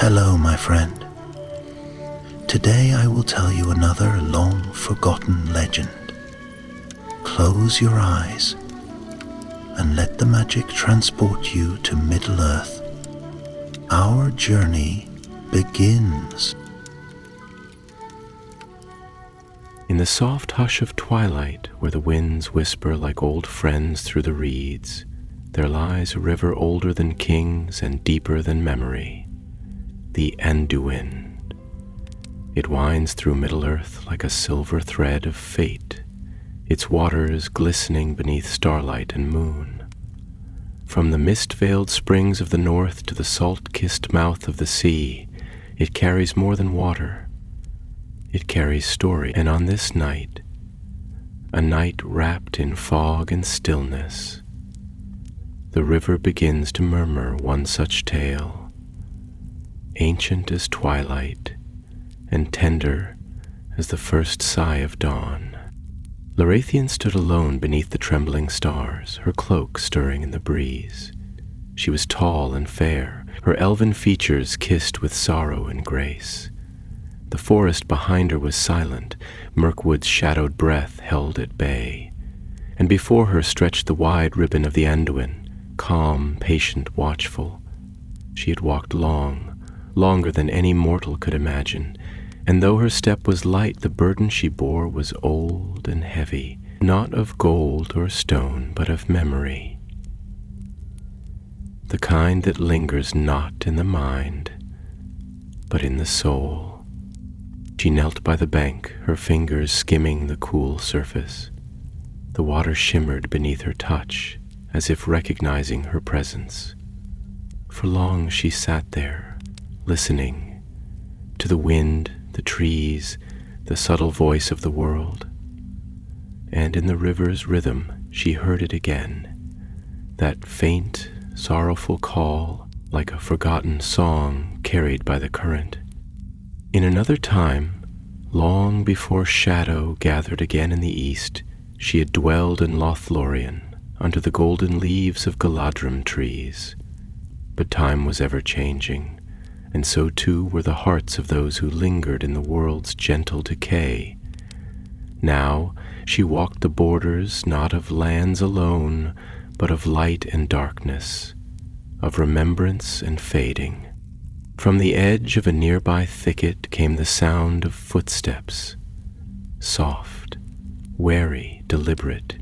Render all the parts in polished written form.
Hello, my friend. Today I will tell you another long-forgotten legend. Close your eyes and let the magic transport you to Middle-earth. Our journey begins. In the soft hush of twilight, where the winds whisper like old friends through the reeds, there lies a river older than kings and deeper than memory, the Anduin. It winds through Middle-earth like a silver thread of fate, its waters glistening beneath starlight and moon. From the mist-veiled springs of the north to the salt-kissed mouth of the sea, it carries more than water. It carries story, and on this night, a night wrapped in fog and stillness, the river begins to murmur one such tale, ancient as twilight and tender as the first sigh of dawn. Larathian stood alone beneath the trembling stars, her cloak stirring in the breeze. She was tall and fair, her elven features kissed with sorrow and grace. The forest behind her was silent, Mirkwood's shadowed breath held at bay, and before her stretched the wide ribbon of the Anduin, calm, patient, watchful. She had walked long, longer than any mortal could imagine, and though her step was light, the burden she bore was old and heavy, not of gold or stone, but of memory, the kind that lingers not in the mind, but in the soul. She knelt by the bank, her fingers skimming the cool surface. The water shimmered beneath her touch, as if recognizing her presence. For long she sat there, listening to the wind, the trees, the subtle voice of the world. And in the river's rhythm she heard it again, that faint, sorrowful call, like a forgotten song carried by the current. In another time, long before shadow gathered again in the east, she had dwelled in Lothlorien, under the golden leaves of Galadrim trees. But time was ever changing, and so too were the hearts of those who lingered in the world's gentle decay. Now she walked the borders not of lands alone, but of light and darkness, of remembrance and fading. From the edge of a nearby thicket came the sound of footsteps, soft, wary, deliberate.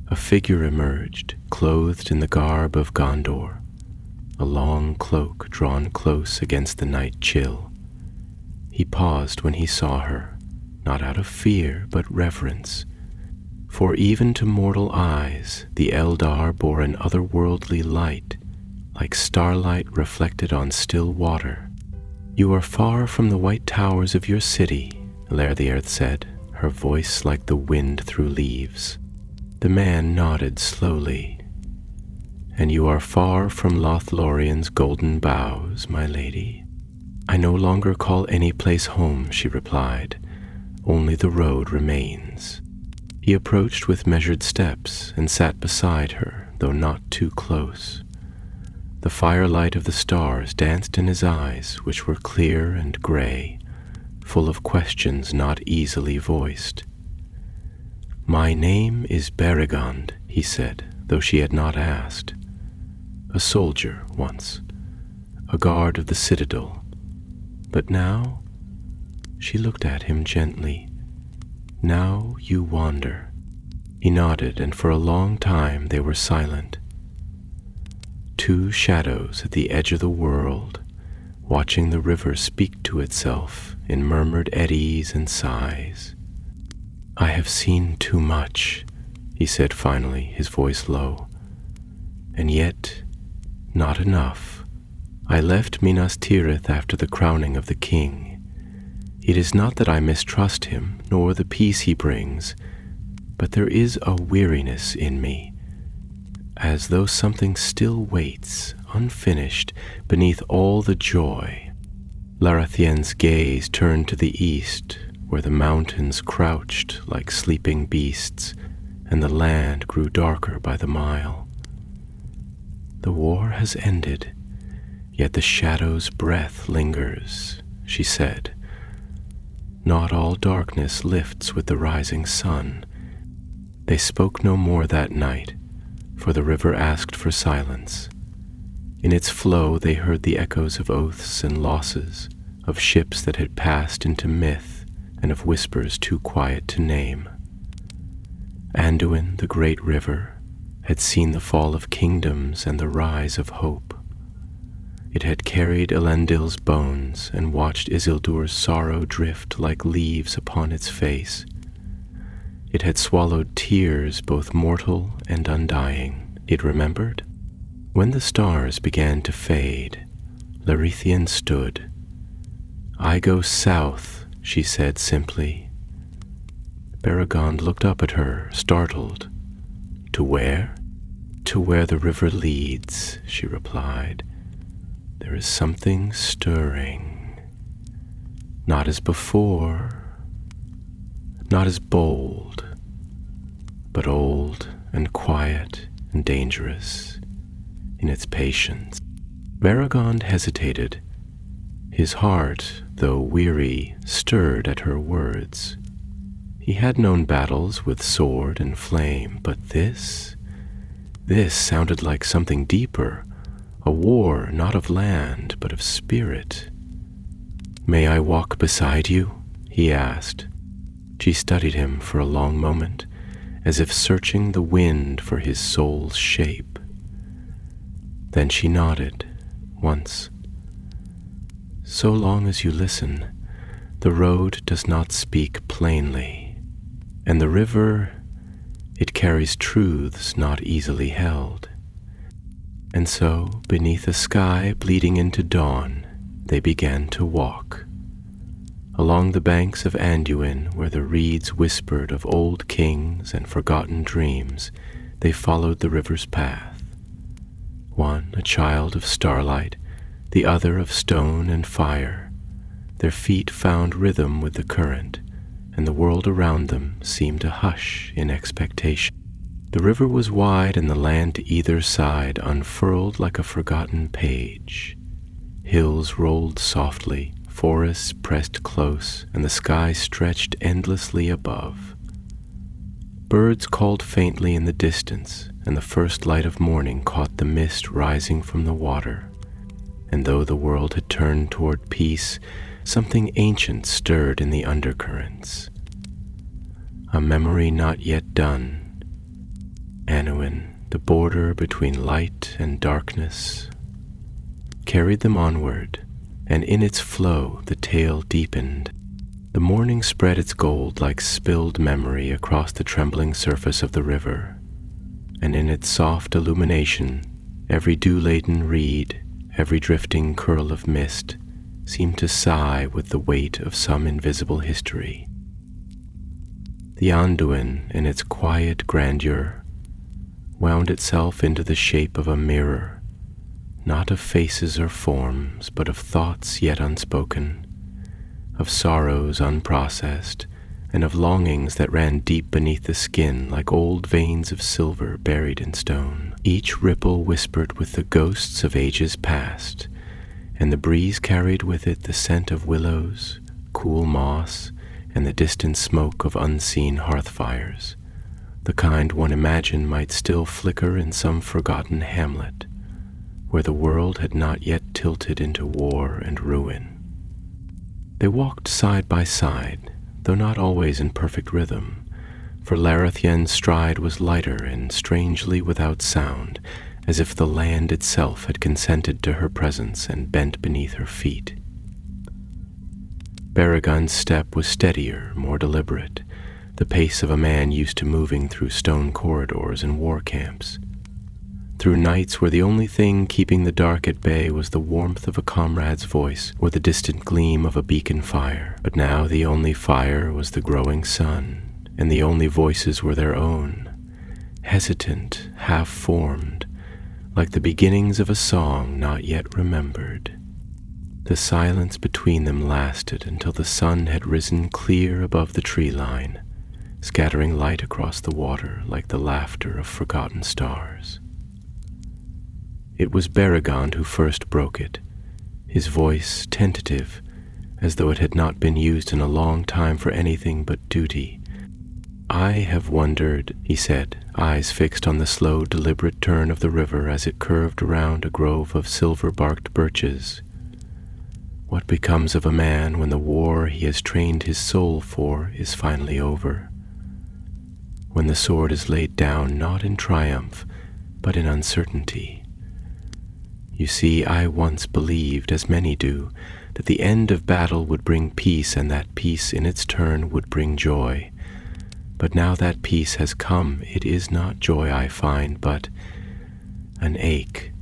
A figure emerged, clothed in the garb of Gondor, a long cloak drawn close against the night chill. He paused when he saw her, not out of fear but reverence, for even to mortal eyes the Eldar bore an otherworldly light, like starlight reflected on still water. "You are far from the white towers of your city," Lair the Earth said, her voice like the wind through leaves. The man nodded slowly. "And you are far from Lothlorien's golden boughs, my lady." "I no longer call any place home," she replied. "Only the road remains." He approached with measured steps and sat beside her, though not too close. The firelight of the stars danced in his eyes, which were clear and gray, full of questions not easily voiced. "My name is Beregond," he said, though she had not asked. "A soldier once, a guard of the citadel. But now," she looked at him gently, "now you wander." He nodded, and for a long time they were silent. Two shadows at the edge of the world, watching the river speak to itself in murmured eddies and sighs. "I have seen too much," he said finally, his voice low. "And yet, not enough. I left Minas Tirith after the crowning of the king. It is not that I mistrust him, nor the peace he brings, but there is a weariness in me, as though something still waits, unfinished, beneath all the joy." Larathien's gaze turned to the east, where the mountains crouched like sleeping beasts, and the land grew darker by the mile. "The war has ended, Yet the shadow's breath lingers, she said. Not all darkness lifts with the rising sun. They spoke no more that night, for the river asked for silence. In its flow they heard the echoes of oaths and losses, of ships that had passed into myth, and of whispers too quiet to name. Anduin, the great river, had seen the fall of kingdoms and the rise of hope. It had carried Elendil's bones and watched Isildur's sorrow drift like leaves upon its face. It had swallowed tears both mortal and undying, it remembered. When the stars began to fade, Larethian stood. "I go south," she said simply. Beregond looked up at her, startled. "To where?" "To where the river leads," she replied. "There is something stirring. Not as before, not as bold, but old and quiet and dangerous in its patience." Beregond hesitated. His heart, though weary, stirred at her words. He had known battles with sword and flame, but this sounded like something deeper, a war not of land, but of spirit. "May I walk beside you?" he asked. She studied him for a long moment, as if searching the wind for his soul's shape. Then she nodded, once. "So long as you listen, the road does not speak plainly, and the river, it carries truths not easily held." And so, beneath a sky bleeding into dawn, they began to walk. Along the banks of Anduin, where the reeds whispered of old kings and forgotten dreams, they followed the river's path. One a child of starlight, the other of stone and fire. Their feet found rhythm with the current, and the world around them seemed to hush in expectation. The river was wide, and the land to either side unfurled like a forgotten page. Hills rolled softly, forests pressed close, and the sky stretched endlessly above. Birds called faintly in the distance, and the first light of morning caught the mist rising from the water. And though the world had turned toward peace, something ancient stirred in the undercurrents. A memory not yet done. Anduin, the border between light and darkness, carried them onward, and in its flow the tale deepened. The morning spread its gold like spilled memory across the trembling surface of the river, and in its soft illumination, every dew-laden reed, every drifting curl of mist, seemed to sigh with the weight of some invisible history. The Anduin, in its quiet grandeur, wound itself into the shape of a mirror, not of faces or forms, but of thoughts yet unspoken, of sorrows unprocessed, and of longings that ran deep beneath the skin like old veins of silver buried in stone. Each ripple whispered with the ghosts of ages past, and the breeze carried with it the scent of willows, cool moss, and the distant smoke of unseen hearth fires, the kind one imagined might still flicker in some forgotten hamlet, where the world had not yet tilted into war and ruin. They walked side by side, though not always in perfect rhythm, for Larethian's stride was lighter and strangely without sound, as if the land itself had consented to her presence and bent beneath her feet. Beregond's step was steadier, more deliberate, the pace of a man used to moving through stone corridors and war camps, through nights where the only thing keeping the dark at bay was the warmth of a comrade's voice or the distant gleam of a beacon fire. But now the only fire was the growing sun, and the only voices were their own, hesitant, half-formed, like the beginnings of a song not yet remembered. The silence between them lasted until the sun had risen clear above the tree line, scattering light across the water like the laughter of forgotten stars. It was Beregond who first broke it, his voice tentative, as though it had not been used in a long time for anything but duty. "I have wondered," he said, eyes fixed on the slow, deliberate turn of the river as it curved around a grove of silver-barked birches. "What becomes of a man when the war he has trained his soul for is finally over? When the sword is laid down not in triumph, but in uncertainty. You see, I once believed, as many do, that the end of battle would bring peace, and that peace in its turn would bring joy. But now that peace has come, it is not joy I find, but an ache,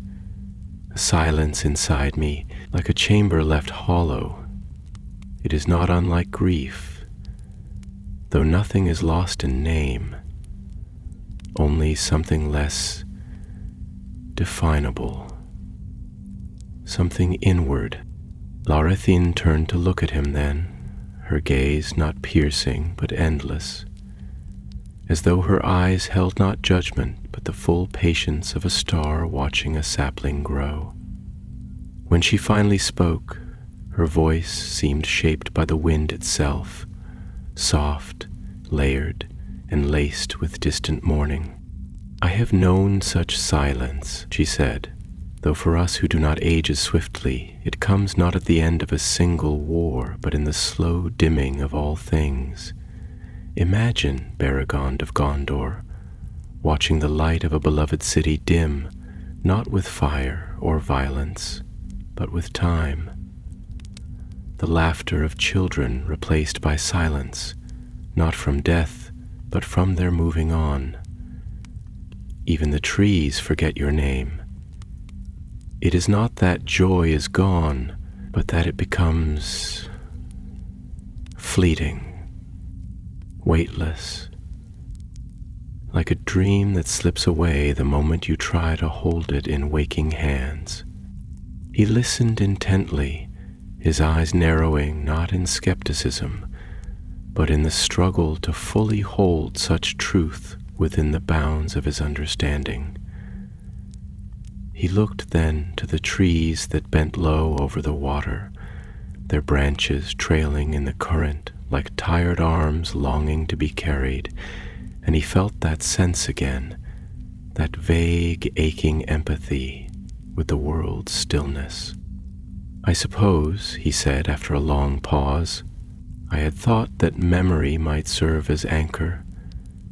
a silence inside me, like a chamber left hollow. It is not unlike grief, though nothing is lost in name, only something less definable, something inward." Larathin turned to look at him then, her gaze not piercing but endless, as though her eyes held not judgment but the full patience of a star watching a sapling grow. When she finally spoke, her voice seemed shaped by the wind itself, soft, layered, and laced with distant mourning. "I have known such silence," she said, "though for us who do not age as swiftly, it comes not at the end of a single war, but in the slow dimming of all things. Imagine, Beregond of Gondor, watching the light of a beloved city dim, not with fire or violence, but with time. The laughter of children replaced by silence, not from death, but from their moving on. Even the trees forget your name. It is not that joy is gone, but that it becomes fleeting, weightless, like a dream that slips away the moment you try to hold it in waking hands." He listened intently, his eyes narrowing not in skepticism, but in the struggle to fully hold such truth within the bounds of his understanding. He looked then to the trees that bent low over the water, their branches trailing in the current like tired arms longing to be carried, and he felt that sense again, that vague, aching empathy with the world's stillness. "I suppose," he said after a long pause, "I had thought that memory might serve as anchor,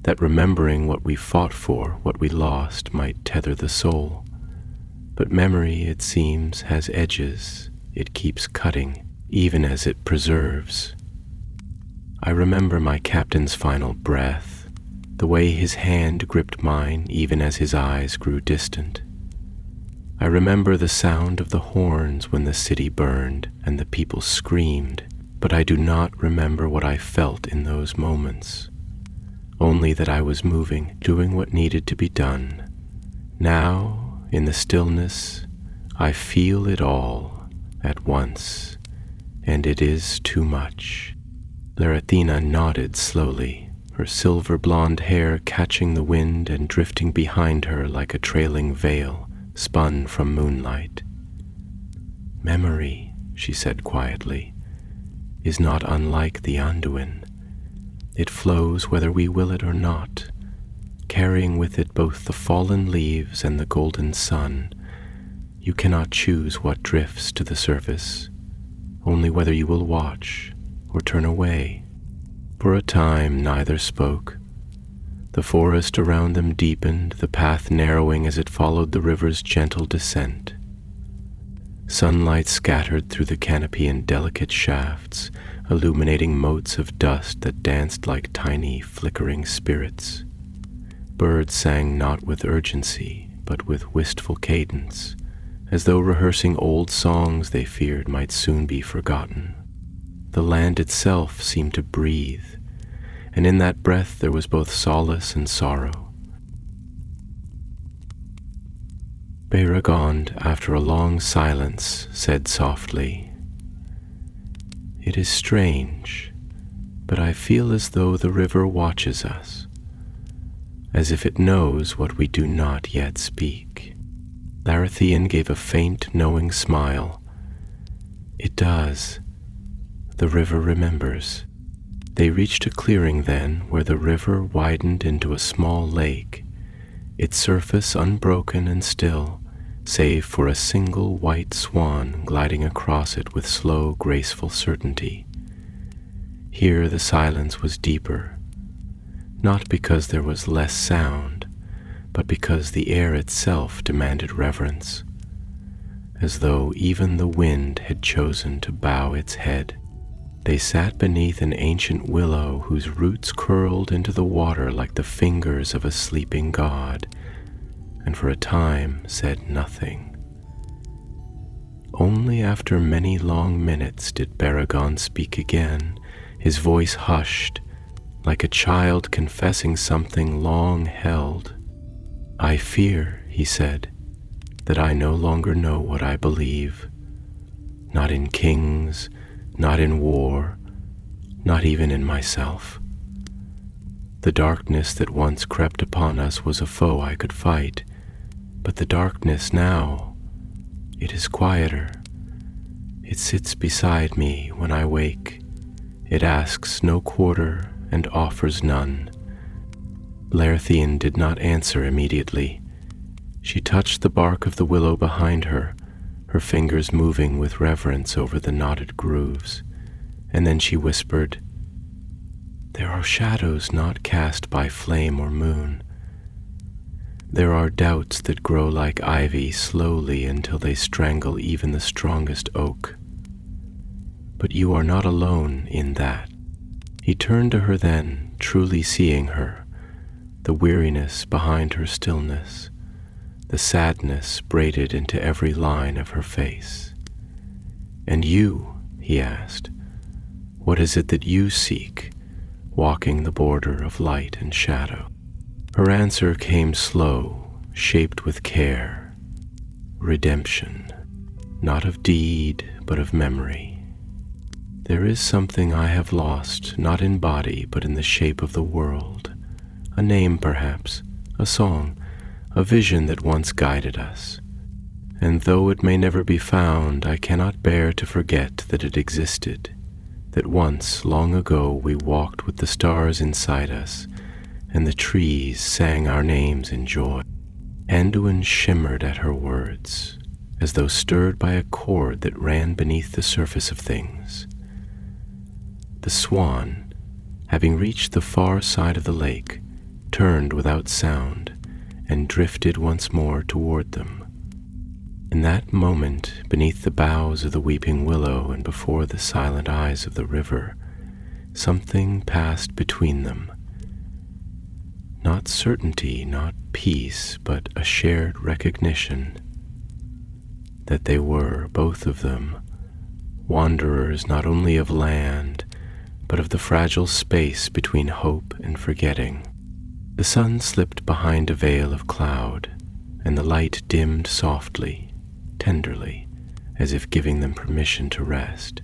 that remembering what we fought for, what we lost, might tether the soul. But memory, it seems, has edges. It keeps cutting, even as it preserves. I remember my captain's final breath, the way his hand gripped mine even as his eyes grew distant. I remember the sound of the horns when the city burned and the people screamed, but I do not remember what I felt in those moments, only that I was moving, doing what needed to be done. Now, in the stillness, I feel it all at once, and it is too much." Larathina nodded slowly, her silver blonde hair catching the wind and drifting behind her like a trailing veil spun from moonlight. "Memory," she said quietly, "is not unlike the Anduin. It flows whether we will it or not, carrying with it both the fallen leaves and the golden sun. You cannot choose what drifts to the surface, only whether you will watch or turn away." For a time neither spoke. The forest around them deepened, the path narrowing as it followed the river's gentle descent. Sunlight scattered through the canopy in delicate shafts, illuminating motes of dust that danced like tiny, flickering spirits. Birds sang not with urgency, but with wistful cadence, as though rehearsing old songs they feared might soon be forgotten. The land itself seemed to breathe, and in that breath there was both solace and sorrow. Beregond, after a long silence, said softly, "It is strange, but I feel as though the river watches us, as if it knows what we do not yet speak." Larathian gave a faint, knowing smile. It does. The river remembers. They reached a clearing then where the river widened into a small lake, its surface unbroken and still, save for a single white swan gliding across it with slow, graceful certainty. Here the silence was deeper, not because there was less sound, but because the air itself demanded reverence, as though even the wind had chosen to bow its head. They sat beneath an ancient willow whose roots curled into the water like the fingers of a sleeping god, and for a time said nothing. Only after many long minutes did Baragon speak again, his voice hushed, like a child confessing something long held. "I fear," he said, "that I no longer know what I believe. Not in kings, not in war, not even in myself. The darkness that once crept upon us was a foe I could fight, but the darkness now, it is quieter. It sits beside me when I wake. It asks no quarter and offers none." Larathian did not answer immediately. She touched the bark of the willow behind her, her fingers moving with reverence over the knotted grooves, and then she whispered, "There are shadows not cast by flame or moon. There are doubts that grow like ivy slowly until they strangle even the strongest oak. But you are not alone in that." He turned to her then, truly seeing her, the weariness behind her stillness, the sadness braided into every line of her face. "And you," he asked, "what is it that you seek, walking the border of light and shadow?" Her answer came slow, shaped with care. "Redemption, not of deed, but of memory. There is something I have lost, not in body, but in the shape of the world. A name, perhaps, a song, a vision that once guided us. And though it may never be found, I cannot bear to forget that it existed, that once, long ago, we walked with the stars inside us, and the trees sang our names in joy." Anduin shimmered at her words, as though stirred by a chord that ran beneath the surface of things. The swan, having reached the far side of the lake, turned without sound and drifted once more toward them. In that moment, beneath the boughs of the weeping willow and before the silent eyes of the river, something passed between them. Not certainty, not peace, but a shared recognition that they were, both of them, wanderers not only of land, but of the fragile space between hope and forgetting. The sun slipped behind a veil of cloud, and the light dimmed softly, tenderly, as if giving them permission to rest.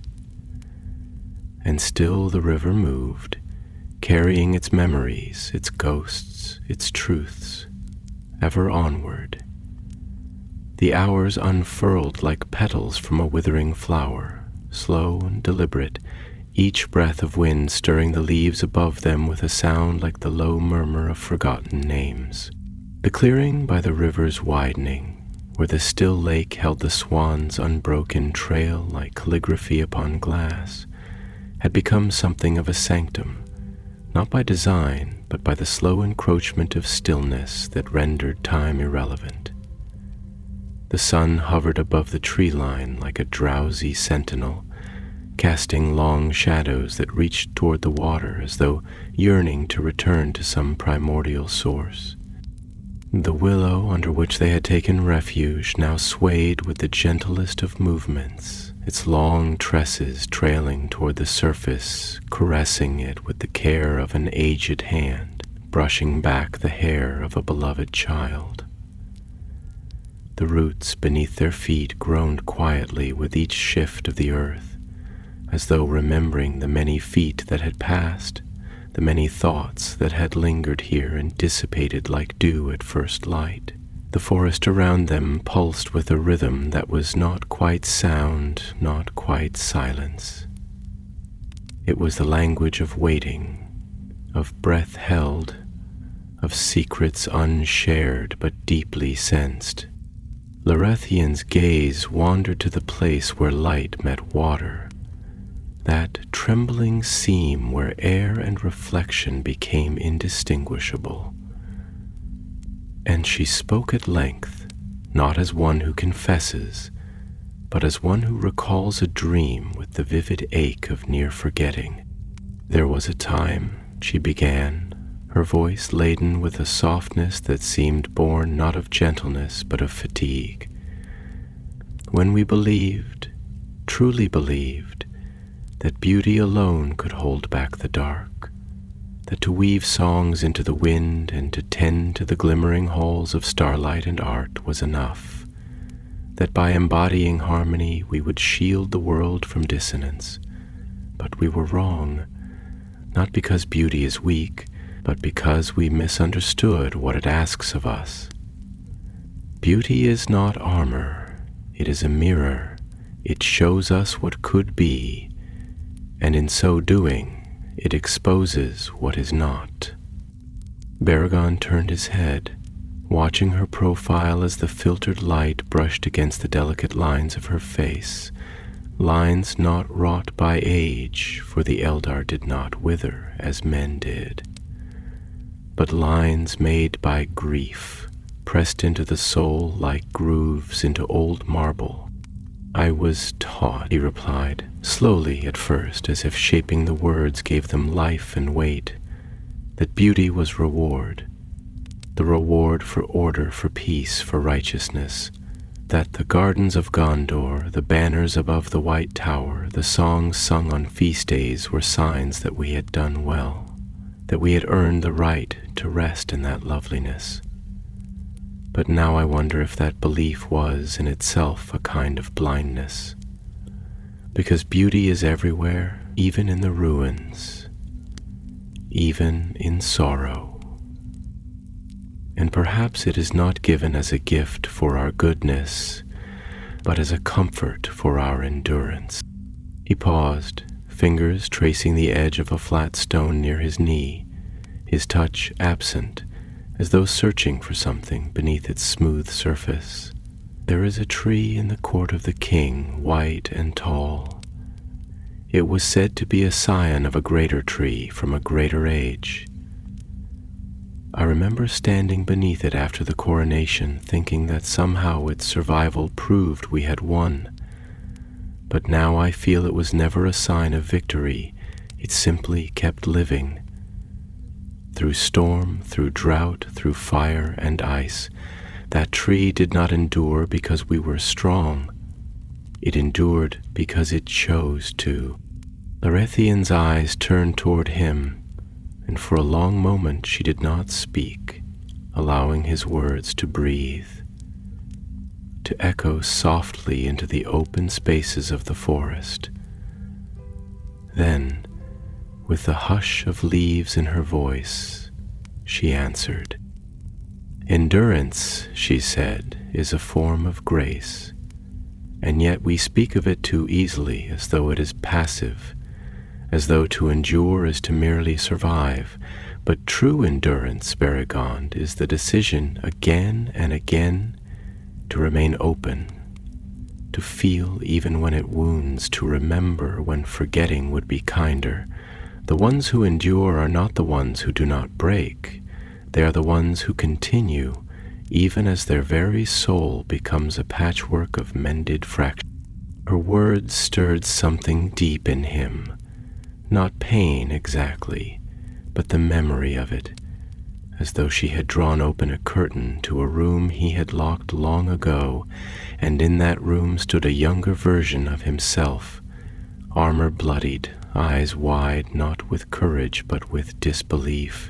And still the river moved, carrying its memories, its ghosts, its truths, ever onward. The hours unfurled like petals from a withering flower, slow and deliberate, each breath of wind stirring the leaves above them with a sound like the low murmur of forgotten names. The clearing by the river's widening, where the still lake held the swan's unbroken trail like calligraphy upon glass, had become something of a sanctum, not by design, but by the slow encroachment of stillness that rendered time irrelevant. The sun hovered above the tree line like a drowsy sentinel, casting long shadows that reached toward the water as though yearning to return to some primordial source. The willow under which they had taken refuge now swayed with the gentlest of movements, its long tresses trailing toward the surface, caressing it with the care of an aged hand, brushing back the hair of a beloved child. The roots beneath their feet groaned quietly with each shift of the earth, as though remembering the many feet that had passed, the many thoughts that had lingered here and dissipated like dew at first light, The forest around them pulsed with a rhythm that was not quite sound, not quite silence. It was the language of waiting, of breath held, of secrets unshared but deeply sensed. Larethian's gaze wandered to the place where light met water, that trembling seam where air and reflection became indistinguishable. And she spoke at length, not as one who confesses, but as one who recalls a dream with the vivid ache of near forgetting. There was a time, she began, her voice laden with a softness that seemed born not of gentleness but of fatigue, when we believed, truly believed, that beauty alone could hold back the dark, that to weave songs into the wind and to tend to the glimmering halls of starlight and art was enough, that by embodying harmony we would shield the world from dissonance. But we were wrong, not because beauty is weak, but because we misunderstood what it asks of us. Beauty is not armor, it is a mirror. It shows us what could be, and in so doing, it exposes what is not. Baragon turned his head, watching her profile as the filtered light brushed against the delicate lines of her face, lines not wrought by age, for the Eldar did not wither as men did, but lines made by grief, pressed into the soul like grooves into old marble. I was taught, he replied, slowly at first, as if shaping the words gave them life and weight, that beauty was reward, the reward for order, for peace, for righteousness, that the gardens of Gondor, the banners above the White Tower, the songs sung on feast days were signs that we had done well, that we had earned the right to rest in that loveliness. But now I wonder if that belief was in itself a kind of blindness, because beauty is everywhere, even in the ruins, even in sorrow. And perhaps it is not given as a gift for our goodness, but as a comfort for our endurance. He paused, fingers tracing the edge of a flat stone near his knee, his touch absent, as though searching for something beneath its smooth surface. There is a tree in the court of the king, white and tall. It was said to be a scion of a greater tree from a greater age. I remember standing beneath it after the coronation, thinking that somehow its survival proved we had won. But now I feel it was never a sign of victory. It simply kept living. Through storm, through drought, through fire and ice, that tree did not endure because we were strong. It endured because it chose to. Larethian's eyes turned toward him, and for a long moment she did not speak, allowing his words to breathe, to echo softly into the open spaces of the forest. Then, with the hush of leaves in her voice, she answered. Endurance, she said, is a form of grace, and yet we speak of it too easily, as though it is passive, as though to endure is to merely survive. But true endurance, Beregond, is the decision again and again to remain open, to feel even when it wounds, to remember when forgetting would be kinder. The ones who endure are not the ones who do not break. They are the ones who continue, even as their very soul becomes a patchwork of mended fractures. Her words stirred something deep in him, not pain exactly, but the memory of it, as though she had drawn open a curtain to a room he had locked long ago, and in that room stood a younger version of himself, armor bloodied, eyes wide, not with courage but with disbelief.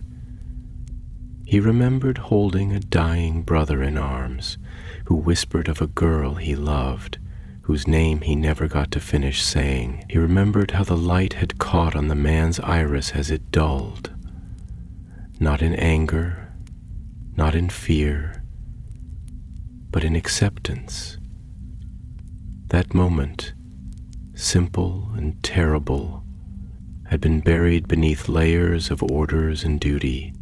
He remembered holding a dying brother in arms, who whispered of a girl he loved, whose name he never got to finish saying. He remembered how the light had caught on the man's iris as it dulled, not in anger, not in fear, but in acceptance. That moment, simple and terrible, had been buried beneath layers of orders and duty,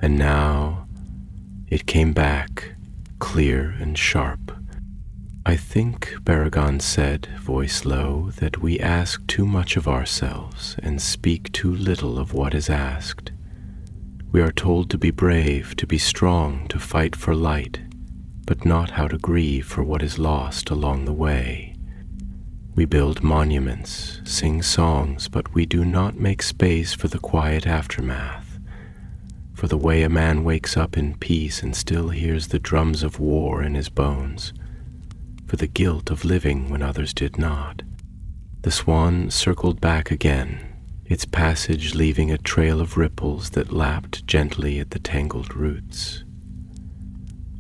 and now it came back, clear and sharp. "I think," Baragon said, voice low, "that we ask too much of ourselves and speak too little of what is asked. We are told to be brave, to be strong, to fight for light, but not how to grieve for what is lost along the way. We build monuments, sing songs, but we do not make space for the quiet aftermath, for the way a man wakes up in peace and still hears the drums of war in his bones, for the guilt of living when others did not." The swan circled back again, its passage leaving a trail of ripples that lapped gently at the tangled roots.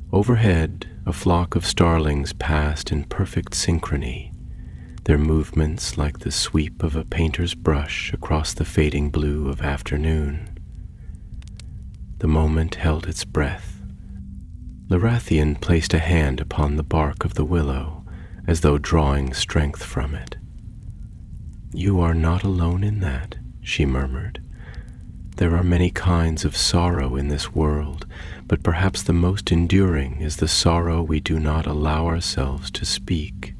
Overhead, a flock of starlings passed in perfect synchrony, their movements like the sweep of a painter's brush across the fading blue of afternoon. The moment held its breath. Larathian placed a hand upon the bark of the willow, as though drawing strength from it. "You are not alone in that," she murmured. "There are many kinds of sorrow in this world, but perhaps the most enduring is the sorrow we do not allow ourselves to speak.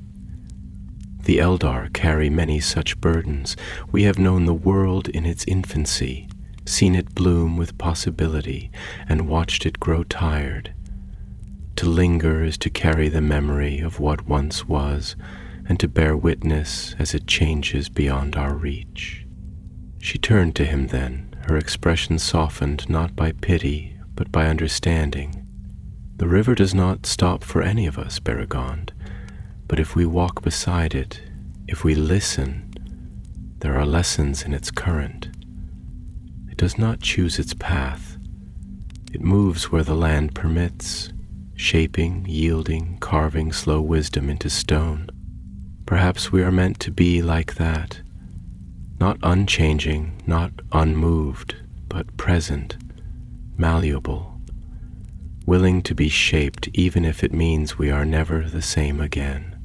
The Eldar carry many such burdens. We have known the world in its infancy, seen it bloom with possibility, and watched it grow tired. To linger is to carry the memory of what once was, and to bear witness as it changes beyond our reach." She turned to him then, her expression softened not by pity, but by understanding. "The river does not stop for any of us, Baragon, but if we walk beside it, if we listen, there are lessons in its current. It does not choose its path. It moves where the land permits, shaping, yielding, carving slow wisdom into stone. Perhaps we are meant to be like that, not unchanging, not unmoved, but present, malleable, willing to be shaped even if it means we are never the same again."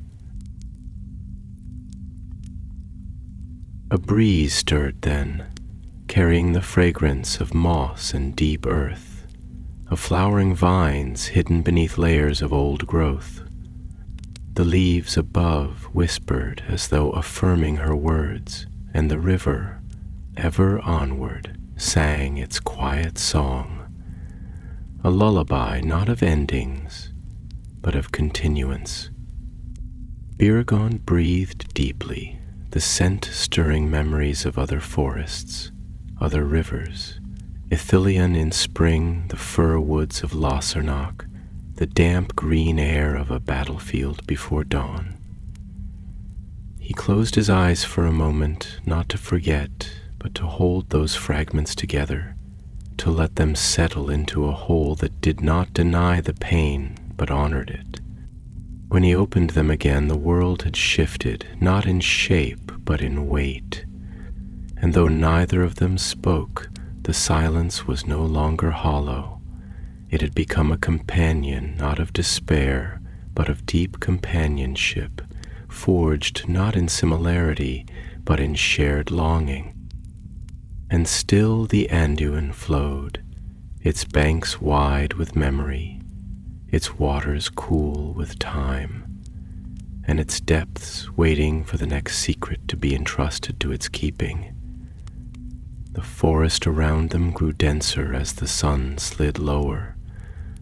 A breeze stirred then, carrying the fragrance of moss and deep earth, of flowering vines hidden beneath layers of old growth. The leaves above whispered as though affirming her words, and the river, ever onward, sang its quiet song, a lullaby not of endings, but of continuance. Baragon breathed deeply, the scent stirring memories of other forests, other rivers, Ithilien in spring, the fir woods of Lossarnoch, the damp green air of a battlefield before dawn. He closed his eyes for a moment, not to forget, but to hold those fragments together, to let them settle into a whole that did not deny the pain, but honored it. When he opened them again, the world had shifted, not in shape, but in weight. And though neither of them spoke, the silence was no longer hollow. It had become a companion, not of despair, but of deep companionship, forged not in similarity, but in shared longing. And still the Anduin flowed, its banks wide with memory, its waters cool with time, and its depths waiting for the next secret to be entrusted to its keeping. The forest around them grew denser as the sun slid lower,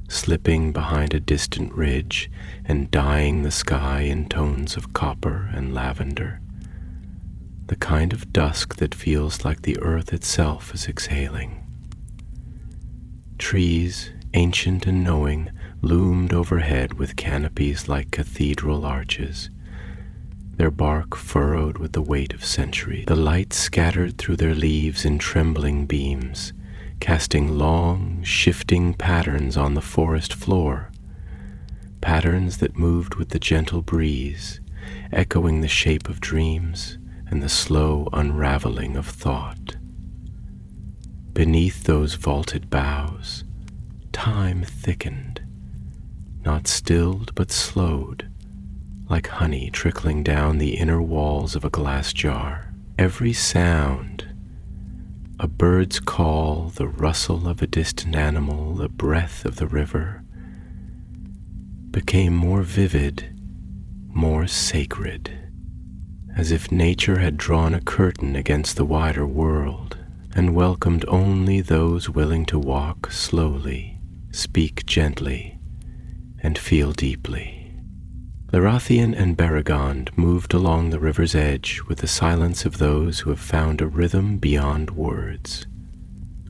slipping behind a distant ridge and dyeing the sky in tones of copper and lavender, the kind of dusk that feels like the earth itself is exhaling. Trees, ancient and knowing, loomed overhead with canopies like cathedral arches, their bark furrowed with the weight of centuries. The light scattered through their leaves in trembling beams, casting long, shifting patterns on the forest floor, patterns that moved with the gentle breeze, echoing the shape of dreams and the slow unraveling of thought. Beneath those vaulted boughs, time thickened, not stilled but slowed, like honey trickling down the inner walls of a glass jar. Every sound, a bird's call, the rustle of a distant animal, the breath of the river, became more vivid, more sacred, as if nature had drawn a curtain against the wider world and welcomed only those willing to walk slowly, speak gently, and feel deeply. Larathian and Beregond moved along the river's edge with the silence of those who have found a rhythm beyond words,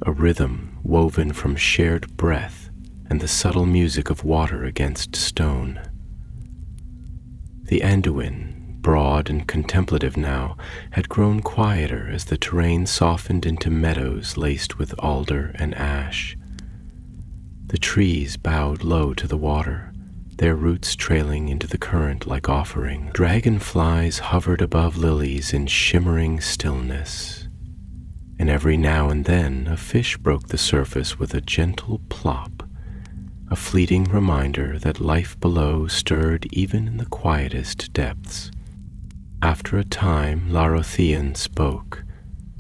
a rhythm woven from shared breath and the subtle music of water against stone. The Anduin, broad and contemplative now, had grown quieter as the terrain softened into meadows laced with alder and ash. The trees bowed low to the water, their roots trailing into the current like offering. Dragonflies hovered above lilies in shimmering stillness, and every now and then a fish broke the surface with a gentle plop, a fleeting reminder that life below stirred even in the quietest depths. After a time, Larathian spoke,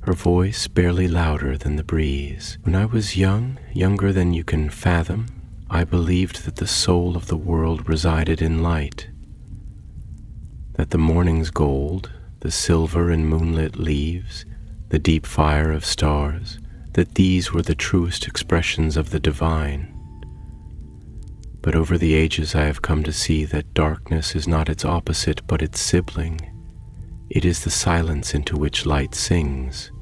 her voice barely louder than the breeze. When I was young, younger than you can fathom, I believed that the soul of the world resided in light, that the morning's gold, the silver and moonlit leaves, the deep fire of stars, that these were the truest expressions of the divine. But over the ages I have come to see that darkness is not its opposite but its sibling. It is the silence into which light sings.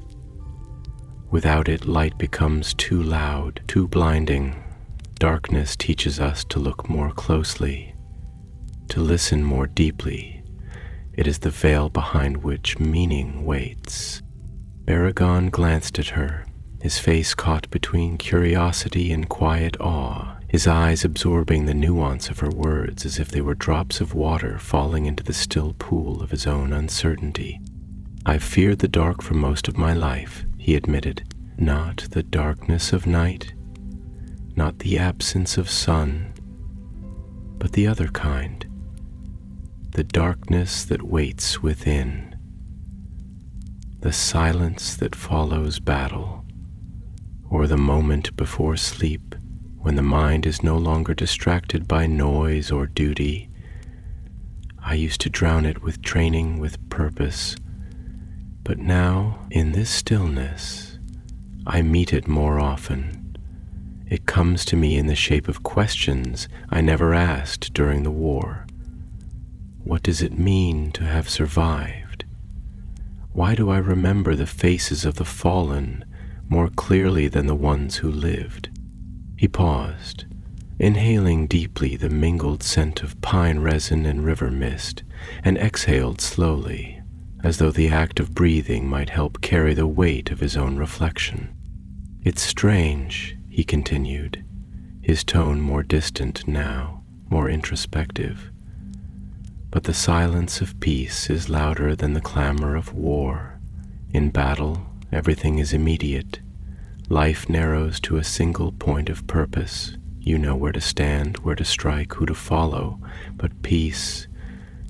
Without it, light becomes too loud, too blinding. Darkness teaches us to look more closely, to listen more deeply. It is the veil behind which meaning waits. Beregond glanced at her, his face caught between curiosity and quiet awe, his eyes absorbing the nuance of her words as if they were drops of water falling into the still pool of his own uncertainty. "I've feared the dark for most of my life," he admitted. "Not the darkness of night, not the absence of sun, but the other kind, the darkness that waits within, the silence that follows battle, or the moment before sleep, when the mind is no longer distracted by noise or duty. I used to drown it with training, with purpose, but now, in this stillness, I meet it more often. It comes to me in the shape of questions I never asked during the war. What does it mean to have survived? Why do I remember the faces of the fallen more clearly than the ones who lived?" He paused, inhaling deeply the mingled scent of pine resin and river mist, and exhaled slowly, as though the act of breathing might help carry the weight of his own reflection. "It's strange," he continued, his tone more distant now, more introspective, "but the silence of peace is louder than the clamor of war. In battle, everything is immediate. Life narrows to a single point of purpose. You know where to stand, where to strike, who to follow. But peace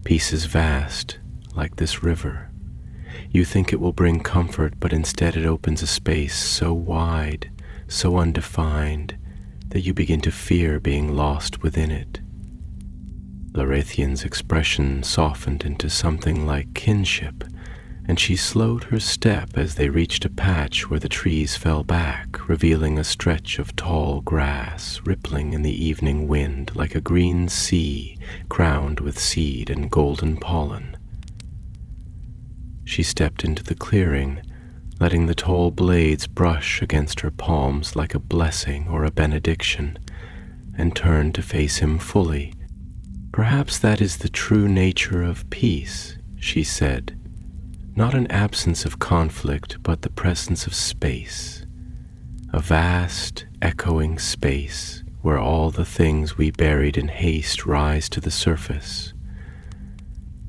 is vast, like this river. You think it will bring comfort, but instead it opens a space so wide, so undefined, that you begin to fear being lost within it." Larathian's expression softened into something like kinship, and she slowed her step as they reached a patch where the trees fell back, revealing a stretch of tall grass rippling in the evening wind like a green sea crowned with seed and golden pollen. She stepped into the clearing, letting the tall blades brush against her palms like a blessing or a benediction, and turned to face him fully. "Perhaps that is the true nature of peace," she said. "Not an absence of conflict, but the presence of space, a vast, echoing space where all the things we buried in haste rise to the surface.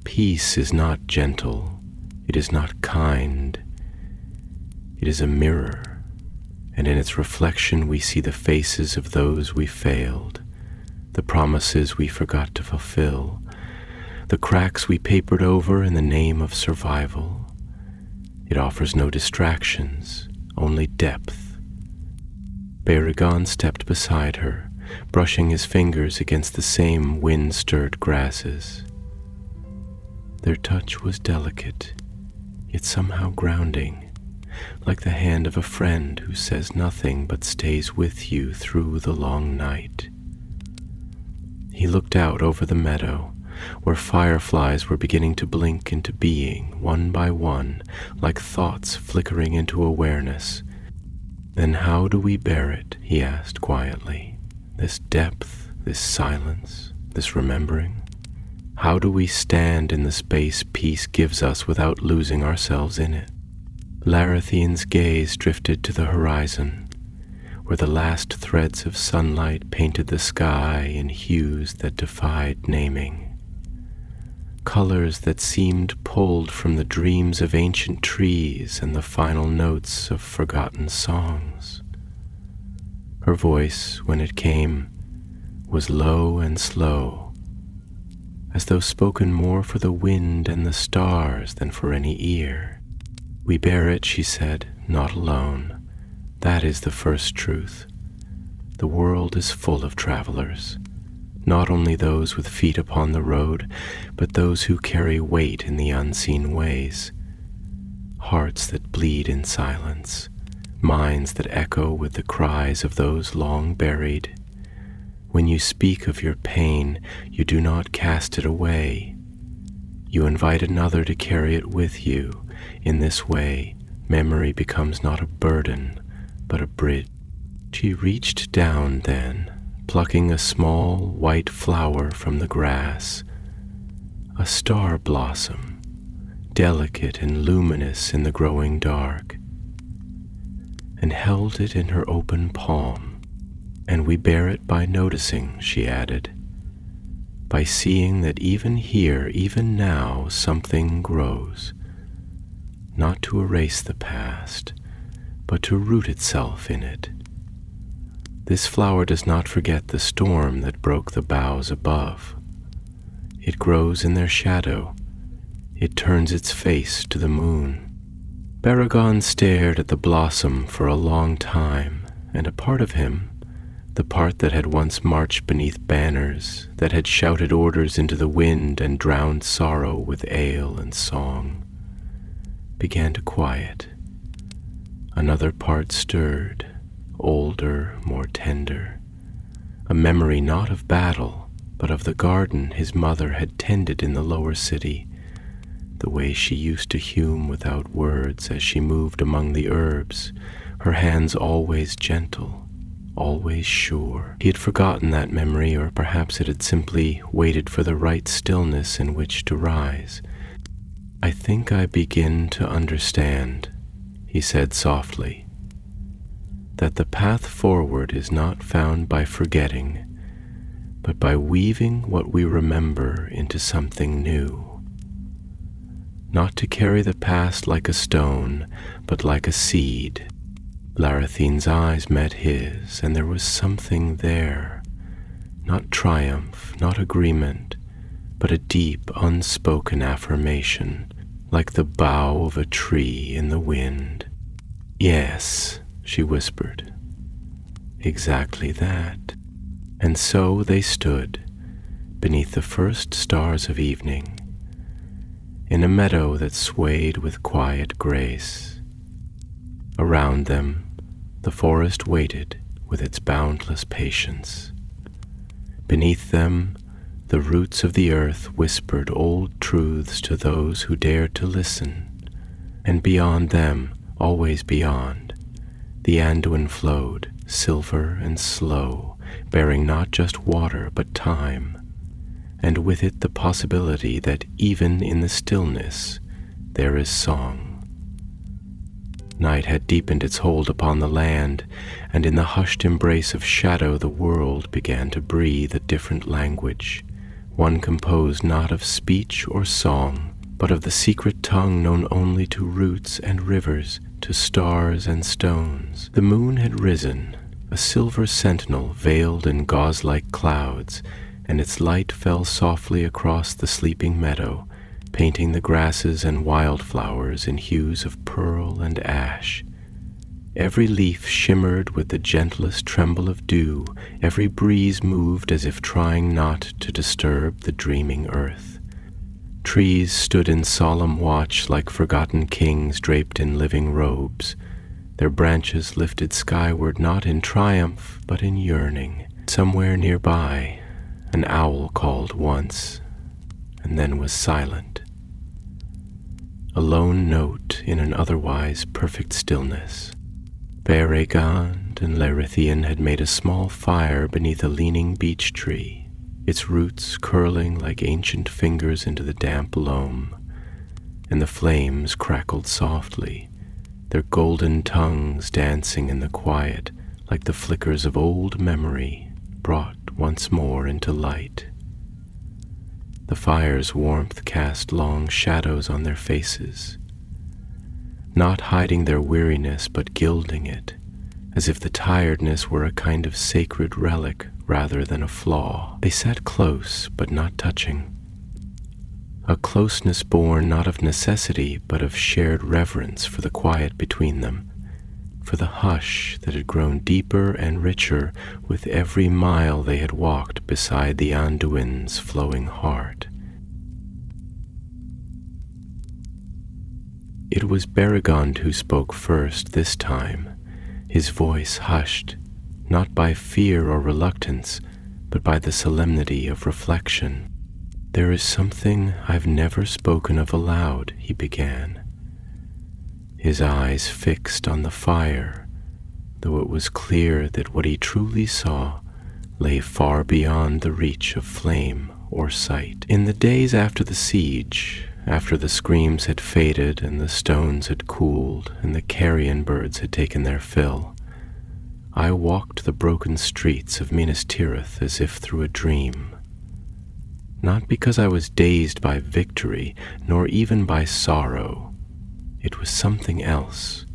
Peace is not gentle, it is not kind, it is a mirror, and in its reflection we see the faces of those we failed, the promises we forgot to fulfill, the cracks we papered over in the name of survival. It offers no distractions, only depth. Baragon stepped beside her, brushing his fingers against the same wind-stirred grasses. Their touch was delicate, yet somehow grounding, like the hand of a friend who says nothing but stays with you through the long night. He looked out over the meadow, where fireflies were beginning to blink into being, one by one, like thoughts flickering into awareness. "Then how do we bear it?" he asked quietly. "This depth, this silence, this remembering? How do we stand in the space peace gives us without losing ourselves in it?" Larathian's gaze drifted to the horizon, where the last threads of sunlight painted the sky in hues that defied naming. Colors that seemed pulled from the dreams of ancient trees and the final notes of forgotten songs. Her voice, when it came, was low and slow, as though spoken more for the wind and the stars than for any ear. "We bear it," she said, "not alone. That is the first truth. The world is full of travelers, not only those with feet upon the road, but those who carry weight in the unseen ways. Hearts that bleed in silence, minds that echo with the cries of those long buried. When you speak of your pain, you do not cast it away. You invite another to carry it with you. In this way, memory becomes not a burden, but a bridge." She reached down then, plucking a small white flower from the grass, a star blossom, delicate and luminous in the growing dark, and held it in her open palm. "And we bear it by noticing," she added, "by seeing that even here, even now, something grows, not to erase the past, but to root itself in it. This flower does not forget the storm that broke the boughs above. It grows in their shadow. It turns its face to the moon." Baragon stared at the blossom for a long time, and a part of him, the part that had once marched beneath banners, that had shouted orders into the wind and drowned sorrow with ale and song, began to quiet. Another part stirred, older, more tender, a memory not of battle, but of the garden his mother had tended in the lower city, the way she used to hum without words as she moved among the herbs, her hands always gentle, always sure. He had forgotten that memory, or perhaps it had simply waited for the right stillness in which to rise. "I think I begin to understand," he said softly, "that the path forward is not found by forgetting, but by weaving what we remember into something new. Not to carry the past like a stone, but like a seed." Larathine's eyes met his, and there was something there, not triumph, not agreement, but a deep, unspoken affirmation, like the bough of a tree in the wind. "Yes," she whispered, "exactly that." And so they stood, beneath the first stars of evening, in a meadow that swayed with quiet grace. Around them, the forest waited with its boundless patience. Beneath them, the roots of the earth whispered old truths to those who dared to listen. And beyond them, always beyond, the Anduin flowed, silver and slow, bearing not just water but time, and with it the possibility that even in the stillness there is song. Night had deepened its hold upon the land, and in the hushed embrace of shadow the world began to breathe a different language, one composed not of speech or song, but of the secret tongue known only to roots and rivers, to stars and stones. The moon had risen, a silver sentinel veiled in gauze-like clouds, and its light fell softly across the sleeping meadow, painting the grasses and wildflowers in hues of pearl and ash. Every leaf shimmered with the gentlest tremble of dew, every breeze moved as if trying not to disturb the dreaming earth. Trees stood in solemn watch like forgotten kings draped in living robes, their branches lifted skyward not in triumph but in yearning. Somewhere nearby, an owl called once, and then was silent. A lone note in an otherwise perfect stillness. Beregond and Larithian had made a small fire beneath a leaning beech tree, its roots curling like ancient fingers into the damp loam, and the flames crackled softly, their golden tongues dancing in the quiet like the flickers of old memory brought once more into light. The fire's warmth cast long shadows on their faces, not hiding their weariness but gilding it, as if the tiredness were a kind of sacred relic rather than a flaw. They sat close but not touching, a closeness born not of necessity but of shared reverence for the quiet between them, for the hush that had grown deeper and richer with every mile they had walked beside the Anduin's flowing heart. It was Beregond who spoke first this time, his voice hushed, not by fear or reluctance, but by the solemnity of reflection. "There is something I've never spoken of aloud," he began, his eyes fixed on the fire, though it was clear that what he truly saw lay far beyond the reach of flame or sight. In the days after the siege, after the screams had faded and the stones had cooled and the carrion birds had taken their fill, I walked the broken streets of Minas Tirith as if through a dream. Not because I was dazed by victory, nor even by sorrow. It was something else.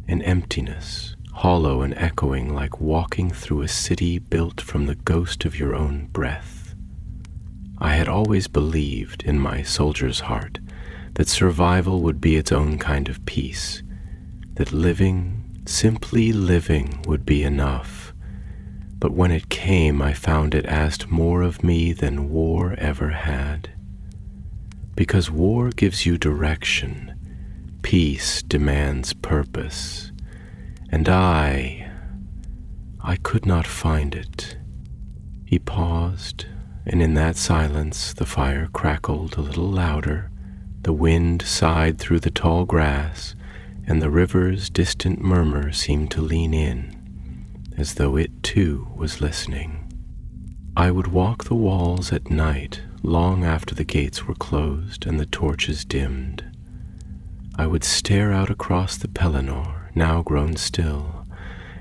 An emptiness, hollow and echoing like walking through a city built from the ghost of your own breath. I had always believed in my soldier's heart that survival would be its own kind of peace, that living, simply living, would be enough. But when it came, I found it asked more of me than war ever had. Because war gives you direction, peace demands purpose, and I could not find it. He paused, and in that silence the fire crackled a little louder, the wind sighed through the tall grass, and the river's distant murmur seemed to lean in, as though it too was listening. I would walk the walls at night, long after the gates were closed and the torches dimmed. I would stare out across the Pelennor, now grown still,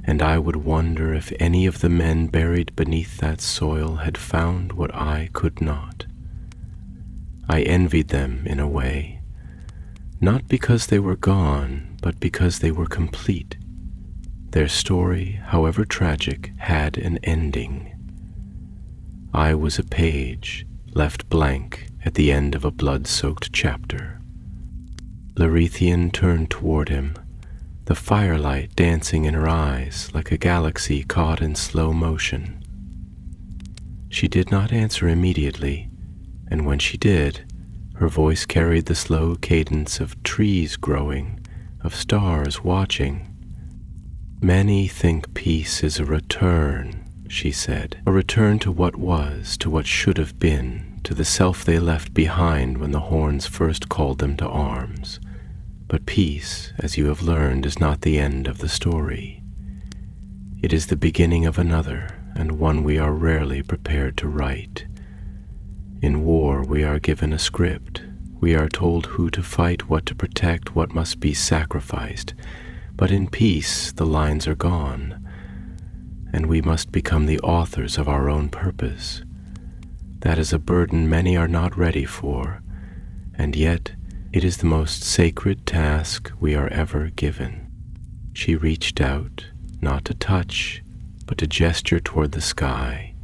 and I would wonder if any of the men buried beneath that soil had found what I could not. I envied them in a way, not because they were gone, but because they were complete. Their story, however tragic, had an ending. I was a page, left blank at the end of a blood-soaked chapter. Larithian turned toward him, the firelight dancing in her eyes like a galaxy caught in slow motion. She did not answer immediately, and when she did, her voice carried the slow cadence of trees growing, of stars watching. "Many think peace is a return," she said, "a return to what was, to what should have been, to the self they left behind when the horns first called them to arms. But peace, as you have learned, is not the end of the story. It is the beginning of another, and one we are rarely prepared to write. In war we are given a script. We are told who to fight, what to protect, what must be sacrificed. But in peace the lines are gone, and we must become the authors of our own purpose. That is a burden many are not ready for, and yet it is the most sacred task we are ever given." She reached out, not to touch, but to gesture toward the sky,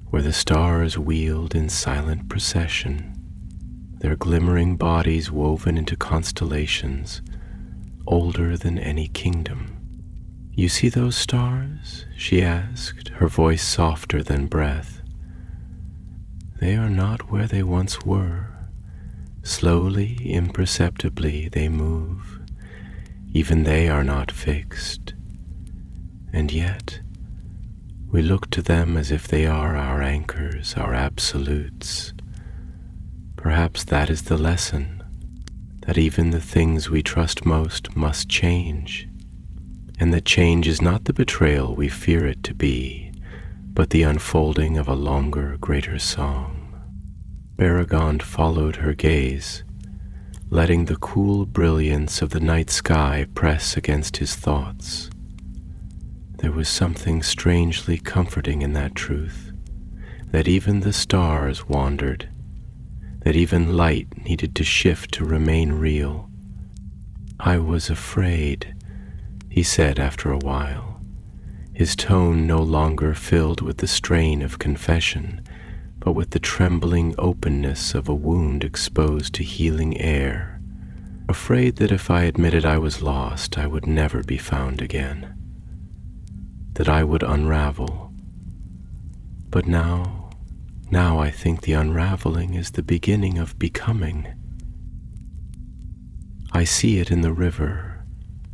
where the stars wheeled in silent procession, their glimmering bodies woven into constellations older than any kingdom. "You see those stars?" she asked, her voice softer than breath. "They are not where they once were. Slowly, imperceptibly, they move. Even they are not fixed. And yet, we look to them as if they are our anchors, our absolutes. Perhaps that is the lesson, that even the things we trust most must change, and that change is not the betrayal we fear it to be, but the unfolding of a longer, greater song." Beregond followed her gaze, letting the cool brilliance of the night sky press against his thoughts. There was something strangely comforting in that truth, that even the stars wandered, that even light needed to shift to remain real. "I was afraid," he said after a while, his tone no longer filled with the strain of confession, but with the trembling openness of a wound exposed to healing air. "Afraid that if I admitted I was lost, I would never be found again, that I would unravel. But now I think the unraveling is the beginning of becoming. I see it in the river,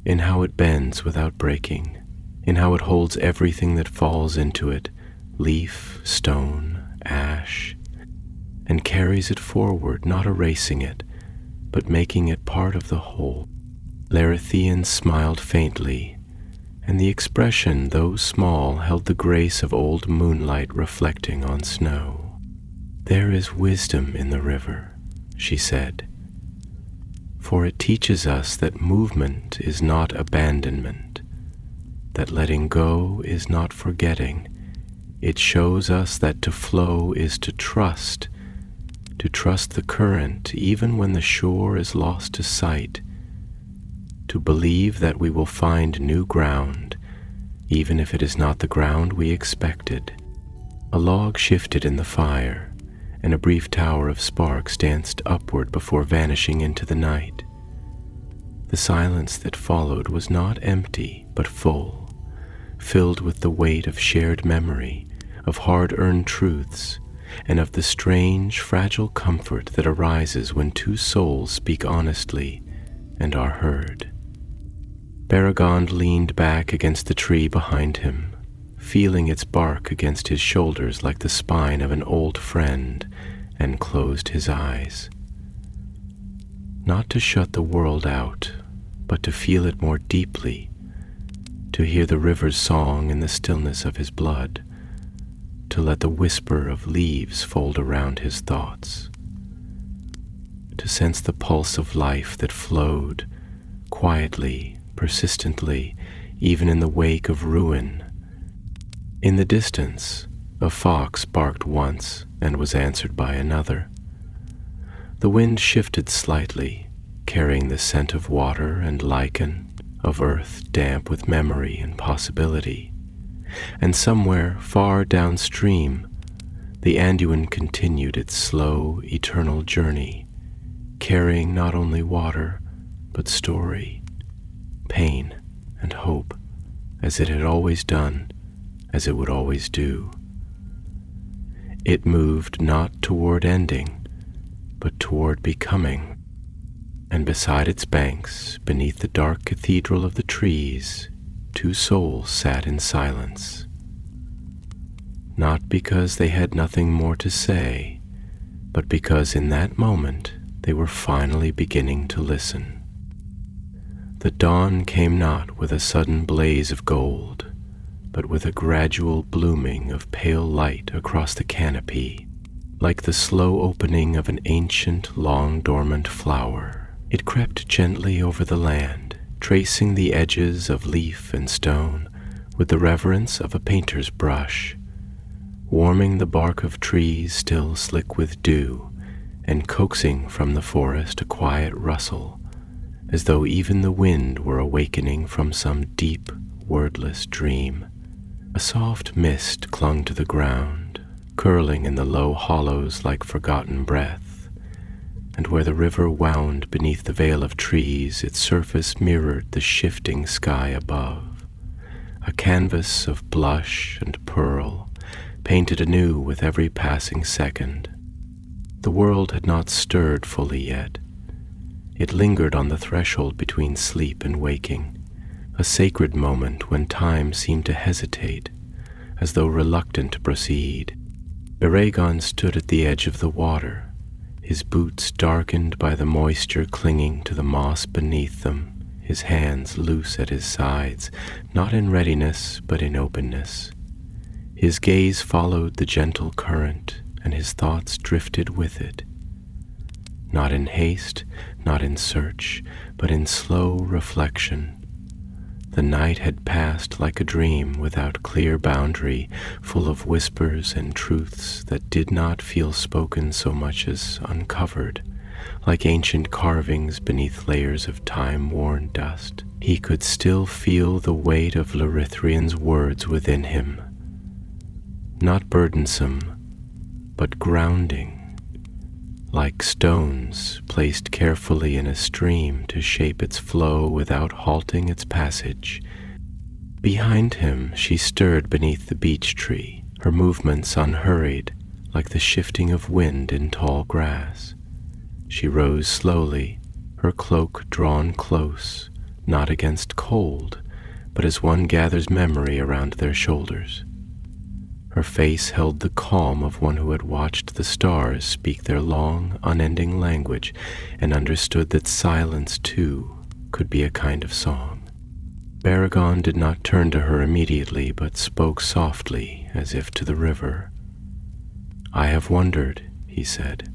in how it bends without breaking, in how it holds everything that falls into it, leaf, stone, ash, and carries it forward, not erasing it, but making it part of the whole." Laerthian smiled faintly, and the expression, though small, held the grace of old moonlight reflecting on snow. "There is wisdom in the river," she said, "for it teaches us that movement is not abandonment, that letting go is not forgetting. It shows us that to flow is to trust the current even when the shore is lost to sight, to believe that we will find new ground, even if it is not the ground we expected." A log shifted in the fire, and a brief tower of sparks danced upward before vanishing into the night. The silence that followed was not empty, but full, filled with the weight of shared memory, of hard-earned truths, and of the strange, fragile comfort that arises when two souls speak honestly and are heard. Beregond leaned back against the tree behind him, feeling its bark against his shoulders like the spine of an old friend, and closed his eyes. Not to shut the world out, but to feel it more deeply, to hear the river's song in the stillness of his blood, to let the whisper of leaves fold around his thoughts, to sense the pulse of life that flowed quietly, persistently, even in the wake of ruin. In the distance, a fox barked once and was answered by another. The wind shifted slightly, carrying the scent of water and lichen, of earth damp with memory and possibility. And somewhere far downstream, the Anduin continued its slow, eternal journey, carrying not only water, but story, pain, and hope, as it had always done, as it would always do. It moved not toward ending, but toward becoming, and beside its banks, beneath the dark cathedral of the trees, two souls sat in silence. Not because they had nothing more to say, but because in that moment they were finally beginning to listen. The dawn came not with a sudden blaze of gold, but with a gradual blooming of pale light across the canopy, like the slow opening of an ancient, long-dormant flower. It crept gently over the land, tracing the edges of leaf and stone with the reverence of a painter's brush, warming the bark of trees still slick with dew, and coaxing from the forest a quiet rustle, as though even the wind were awakening from some deep, wordless dream. A soft mist clung to the ground, curling in the low hollows like forgotten breath, and where the river wound beneath the veil of trees, its surface mirrored the shifting sky above, a canvas of blush and pearl, painted anew with every passing second. The world had not stirred fully yet. It lingered on the threshold between sleep and waking, a sacred moment when time seemed to hesitate, as though reluctant to proceed. Eragon stood at the edge of the water, his boots darkened by the moisture clinging to the moss beneath them, his hands loose at his sides, not in readiness but in openness. His gaze followed the gentle current, and his thoughts drifted with it. Not in haste, not in search, but in slow reflection. The night had passed like a dream without clear boundary, full of whispers and truths that did not feel spoken so much as uncovered, like ancient carvings beneath layers of time-worn dust. He could still feel the weight of Larithrion's words within him, not burdensome, but grounding, like stones placed carefully in a stream to shape its flow without halting its passage. Behind him, she stirred beneath the beech tree, her movements unhurried, like the shifting of wind in tall grass. She rose slowly, her cloak drawn close, not against cold, but as one gathers memory around their shoulders. Her face held the calm of one who had watched the stars speak their long, unending language and understood that silence, too, could be a kind of song. Baragon did not turn to her immediately, but spoke softly, as if to the river. "I have wondered," he said,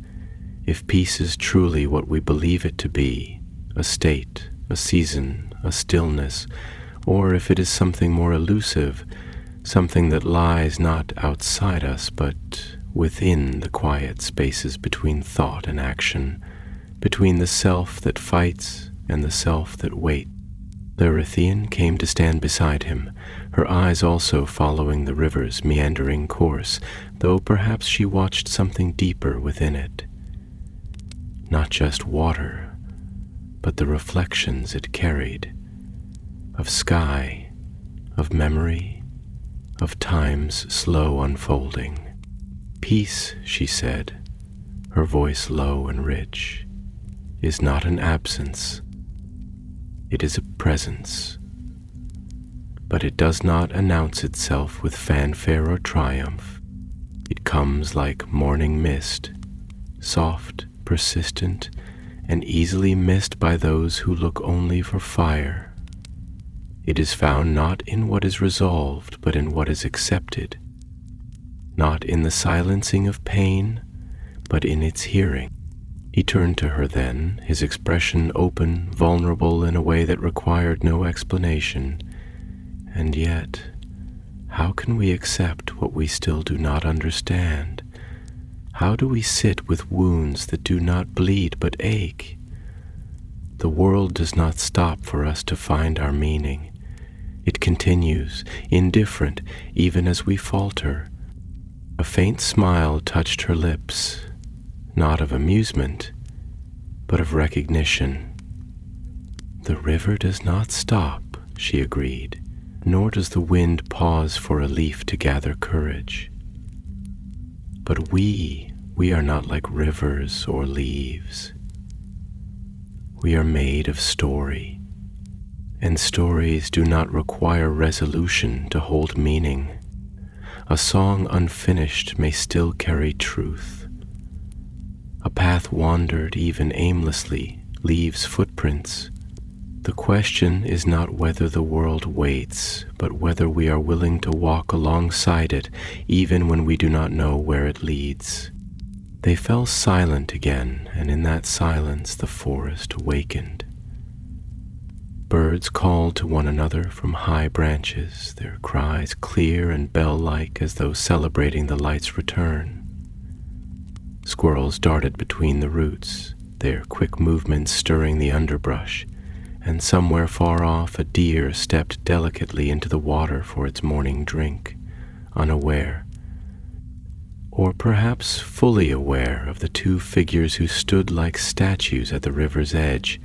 "if peace is truly what we believe it to be, a state, a season, a stillness, or if it is something more elusive, something that lies not outside us, but within the quiet spaces between thought and action, between the self that fights and the self that waits." Larithian came to stand beside him, her eyes also following the river's meandering course, though perhaps she watched something deeper within it. Not just water, but the reflections it carried, of sky, of memory, of time's slow unfolding. "Peace," she said, her voice low and rich, "is not an absence. It is a presence. But it does not announce itself with fanfare or triumph. It comes like morning mist, soft, persistent, and easily missed by those who look only for fire. It is found not in what is resolved, but in what is accepted, not in the silencing of pain, but in its hearing." He turned to her then, his expression open, vulnerable in a way that required no explanation. "And yet, how can we accept what we still do not understand? How do we sit with wounds that do not bleed but ache? The world does not stop for us to find our meaning. It continues, indifferent, even as we falter." A faint smile touched her lips, not of amusement, but of recognition. "The river does not stop," she agreed, "nor does the wind pause for a leaf to gather courage. But we are not like rivers or leaves. We are made of story, and stories do not require resolution to hold meaning. A song unfinished may still carry truth. A path wandered even aimlessly leaves footprints. The question is not whether the world waits, but whether we are willing to walk alongside it, even when we do not know where it leads." They fell silent again, and in that silence the forest awakened. Birds called to one another from high branches, their cries clear and bell-like as though celebrating the light's return. Squirrels darted between the roots, their quick movements stirring the underbrush, and somewhere far off a deer stepped delicately into the water for its morning drink, unaware, or perhaps fully aware of the two figures who stood like statues at the river's edge.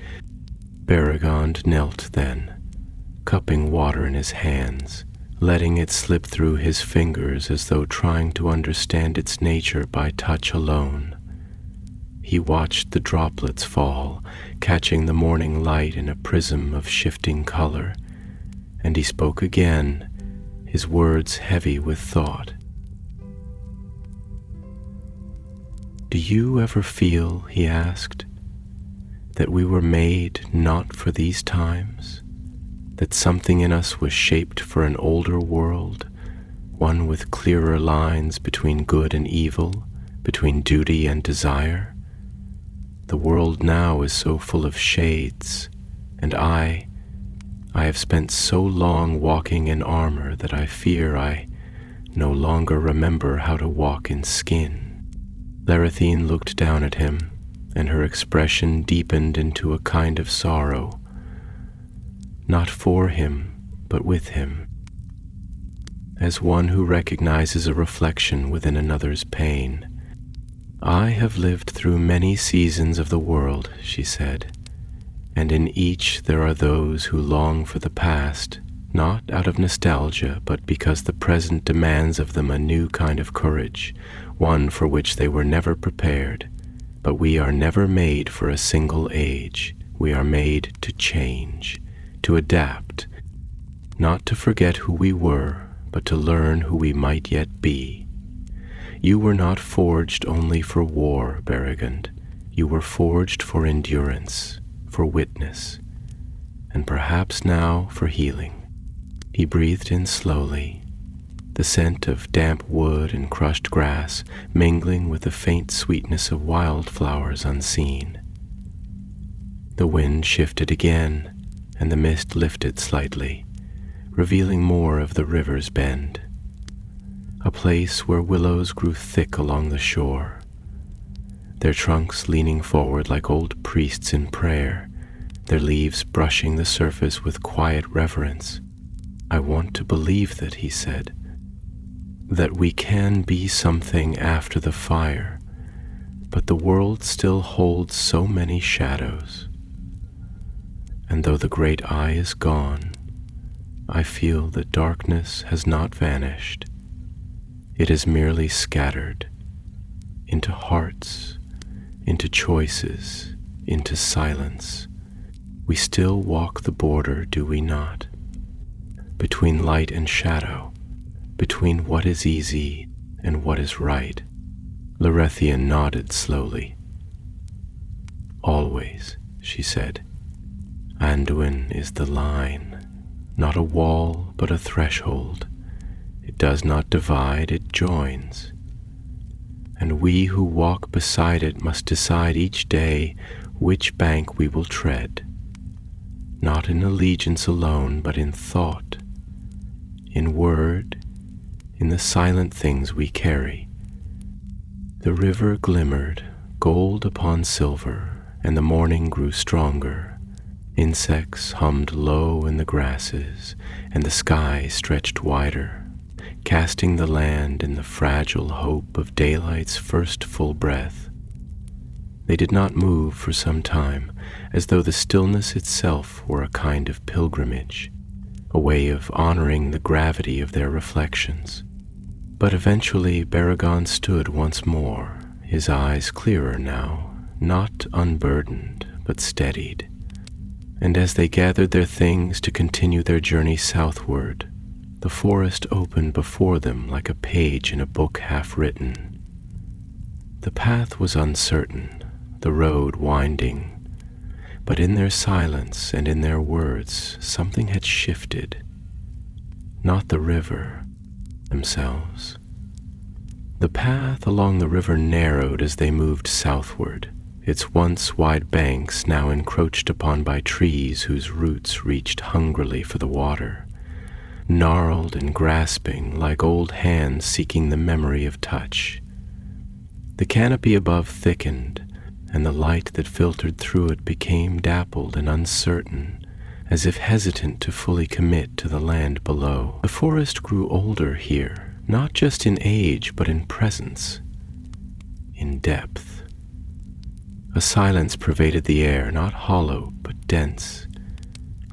Beregond knelt then, cupping water in his hands, letting it slip through his fingers as though trying to understand its nature by touch alone. He watched the droplets fall, catching the morning light in a prism of shifting color, and he spoke again, his words heavy with thought. "Do you ever feel," he asked, "that we were made not for these times? That something in us was shaped for an older world, one with clearer lines between good and evil, between duty and desire? The world now is so full of shades, and I have spent so long walking in armor that I fear I no longer remember how to walk in skin." Larathine looked down at him, and her expression deepened into a kind of sorrow, not for him, but with him, as one who recognizes a reflection within another's pain. "I have lived through many seasons of the world," she said, "and in each there are those who long for the past, not out of nostalgia, but because the present demands of them a new kind of courage, one for which they were never prepared. But we are never made for a single age. We are made to change, to adapt, not to forget who we were, but to learn who we might yet be. You were not forged only for war, Beregond. You were forged for endurance, for witness, and perhaps now for healing." He breathed in slowly, the scent of damp wood and crushed grass mingling with the faint sweetness of wildflowers unseen. The wind shifted again, and the mist lifted slightly, revealing more of the river's bend, a place where willows grew thick along the shore, their trunks leaning forward like old priests in prayer, their leaves brushing the surface with quiet reverence. "I want to believe that," he said, "that we can be something after the fire, but the world still holds so many shadows. And though the great eye is gone, I feel that darkness has not vanished. It is merely scattered into hearts, into choices, into silence. We still walk the border, do we not? Between light and shadow, between what is easy and what is right." Larathine nodded slowly. "Always," she said. "Anduin is the line, not a wall but a threshold. It does not divide, it joins. And we who walk beside it must decide each day which bank we will tread, not in allegiance alone, but in thought, in word, in the silent things we carry." The river glimmered, gold upon silver, and the morning grew stronger. Insects hummed low in the grasses, and the sky stretched wider, casting the land in the fragile hope of daylight's first full breath. They did not move for some time, as though the stillness itself were a kind of pilgrimage, a way of honoring the gravity of their reflections. But eventually Beregond stood once more, his eyes clearer now, not unburdened, but steadied. And as they gathered their things to continue their journey southward, the forest opened before them like a page in a book half written. The path was uncertain, the road winding, but in their silence and in their words something had shifted. Not the river, themselves. The path along the river narrowed as they moved southward, its once wide banks now encroached upon by trees whose roots reached hungrily for the water, gnarled and grasping like old hands seeking the memory of touch. The canopy above thickened, and the light that filtered through it became dappled and uncertain, as if hesitant to fully commit to the land below. The forest grew older here, not just in age, but in presence, in depth. A silence pervaded the air, not hollow, but dense,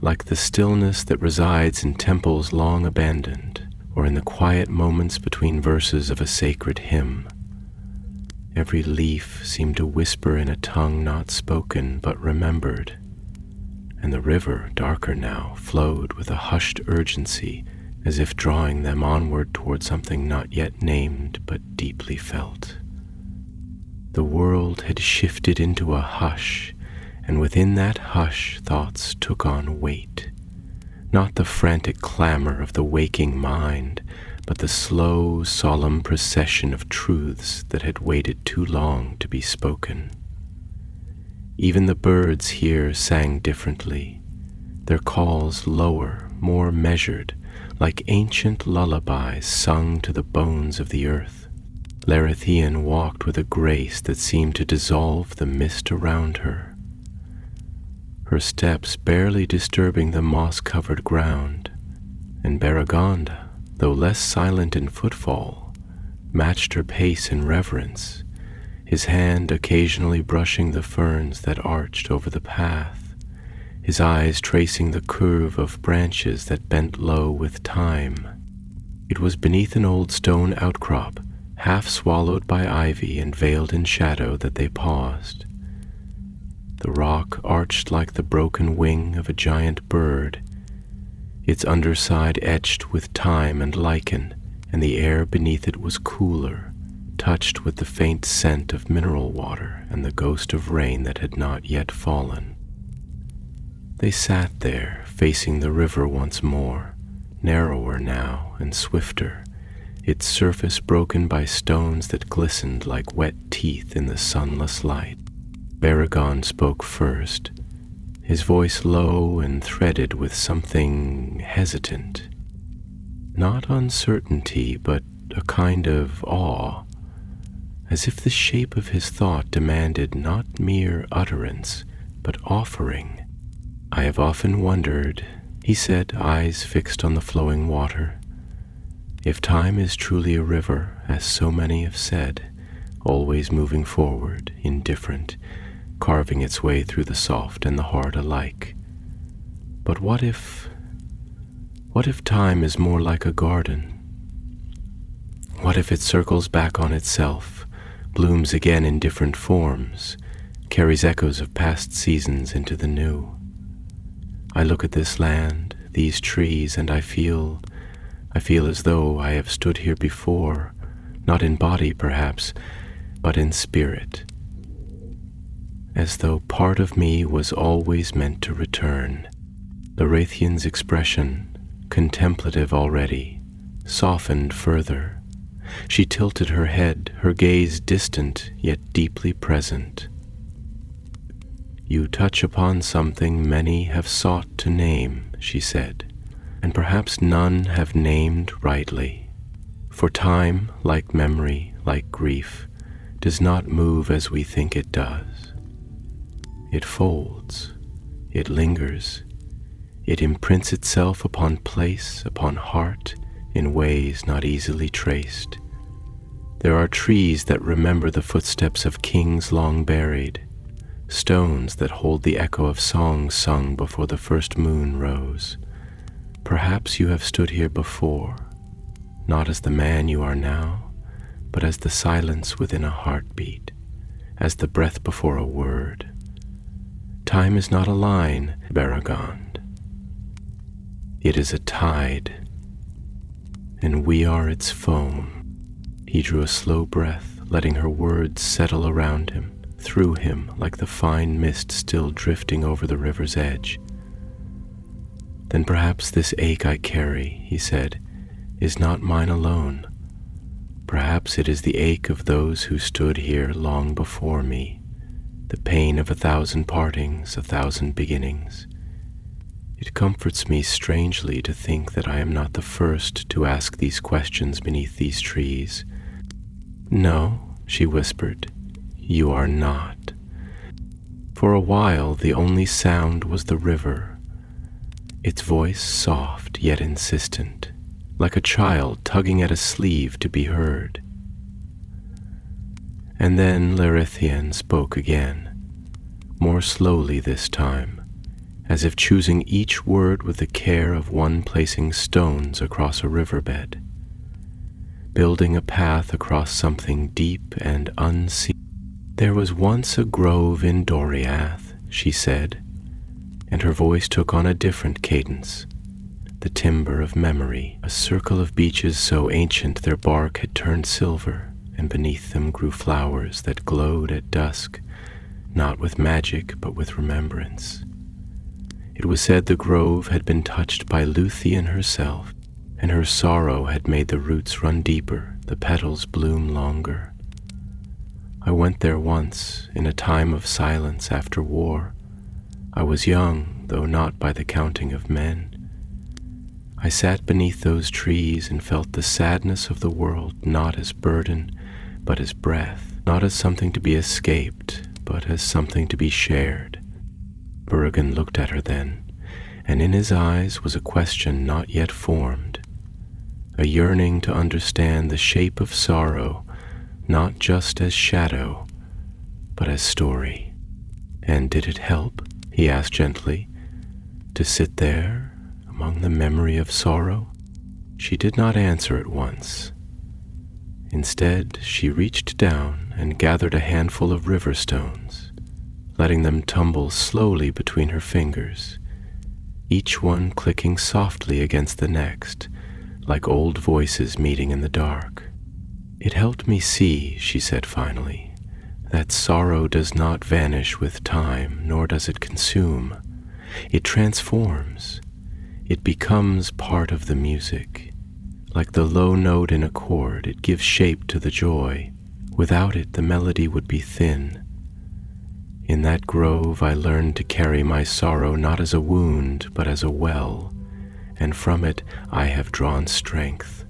like the stillness that resides in temples long abandoned, or in the quiet moments between verses of a sacred hymn. Every leaf seemed to whisper in a tongue not spoken but remembered, and the river, darker now, flowed with a hushed urgency, as if drawing them onward toward something not yet named but deeply felt. The world had shifted into a hush, and within that hush thoughts took on weight, not the frantic clamor of the waking mind, but the slow, solemn procession of truths that had waited too long to be spoken. Even the birds here sang differently, their calls lower, more measured, like ancient lullabies sung to the bones of the earth. Larethian walked with a grace that seemed to dissolve the mist around her, her steps barely disturbing the moss-covered ground, and Beregond, though less silent in footfall, matched her pace in reverence, his hand occasionally brushing the ferns that arched over the path, his eyes tracing the curve of branches that bent low with time. It was beneath an old stone outcrop, half swallowed by ivy and veiled in shadow, that they paused. The rock arched like the broken wing of a giant bird, its underside etched with time and lichen, and the air beneath it was cooler, touched with the faint scent of mineral water and the ghost of rain that had not yet fallen. They sat there, facing the river once more, narrower now and swifter, its surface broken by stones that glistened like wet teeth in the sunless light. Beregond spoke first, his voice low and threaded with something hesitant. Not uncertainty, but a kind of awe, as if the shape of his thought demanded not mere utterance, but offering. "I have often wondered," he said, eyes fixed on the flowing water, "if time is truly a river, as so many have said, always moving forward, indifferent, carving its way through the soft and the hard alike. But what if time is more like a garden? What if it circles back on itself, blooms again in different forms, carries echoes of past seasons into the new? I look at this land, these trees, and I feel as though I have stood here before, not in body perhaps, but in spirit, as though part of me was always meant to return." Larethian's expression, contemplative already, softened further. She tilted her head, her gaze distant yet deeply present. "You touch upon something many have sought to name," she said, "and perhaps none have named rightly. For time, like memory, like grief, does not move as we think it does. It folds, it lingers, it imprints itself upon place, upon heart, in ways not easily traced. There are trees that remember the footsteps of kings long buried, stones that hold the echo of songs sung before the first moon rose. Perhaps you have stood here before, not as the man you are now, but as the silence within a heartbeat, as the breath before a word. Time is not a line, Beregond. It is a tide, and we are its foam." He drew a slow breath, letting her words settle around him, through him like the fine mist still drifting over the river's edge. "Then perhaps this ache I carry," he said, "is not mine alone. Perhaps it is the ache of those who stood here long before me, the pain of 1,000 partings, 1,000 beginnings. It comforts me strangely to think that I am not the first to ask these questions beneath these trees." "No," she whispered, "you are not." For a while the only sound was the river, its voice soft yet insistent, like a child tugging at a sleeve to be heard. And then Larithian spoke again, more slowly this time, as if choosing each word with the care of one placing stones across a riverbed, building a path across something deep and unseen. "There was once a grove in Doriath," she said, and her voice took on a different cadence, the timbre of memory, a circle of beeches so ancient their bark had turned silver, and beneath them grew flowers that glowed at dusk, not with magic but with remembrance. It was said the grove had been touched by Luthien herself, and her sorrow had made the roots run deeper, the petals bloom longer. I went there once, in a time of silence after war. I was young, though not by the counting of men. I sat beneath those trees and felt the sadness of the world not as burden, but as breath, not as something to be escaped, but as something to be shared. Bergen looked at her then, and in his eyes was a question not yet formed, a yearning to understand the shape of sorrow, not just as shadow, but as story. "And did it help," he asked gently, "to sit there among the memory of sorrow?" She did not answer at once. Instead, she reached down and gathered a handful of river stones, letting them tumble slowly between her fingers, each one clicking softly against the next, like old voices meeting in the dark. "It helped me see," she said finally, "that sorrow does not vanish with time, nor does it consume. It transforms. It becomes part of the music. Like the low note in a chord, it gives shape to the joy. Without it, the melody would be thin. In that grove, I learned to carry my sorrow not as a wound, but as a well, and from it I have drawn strength."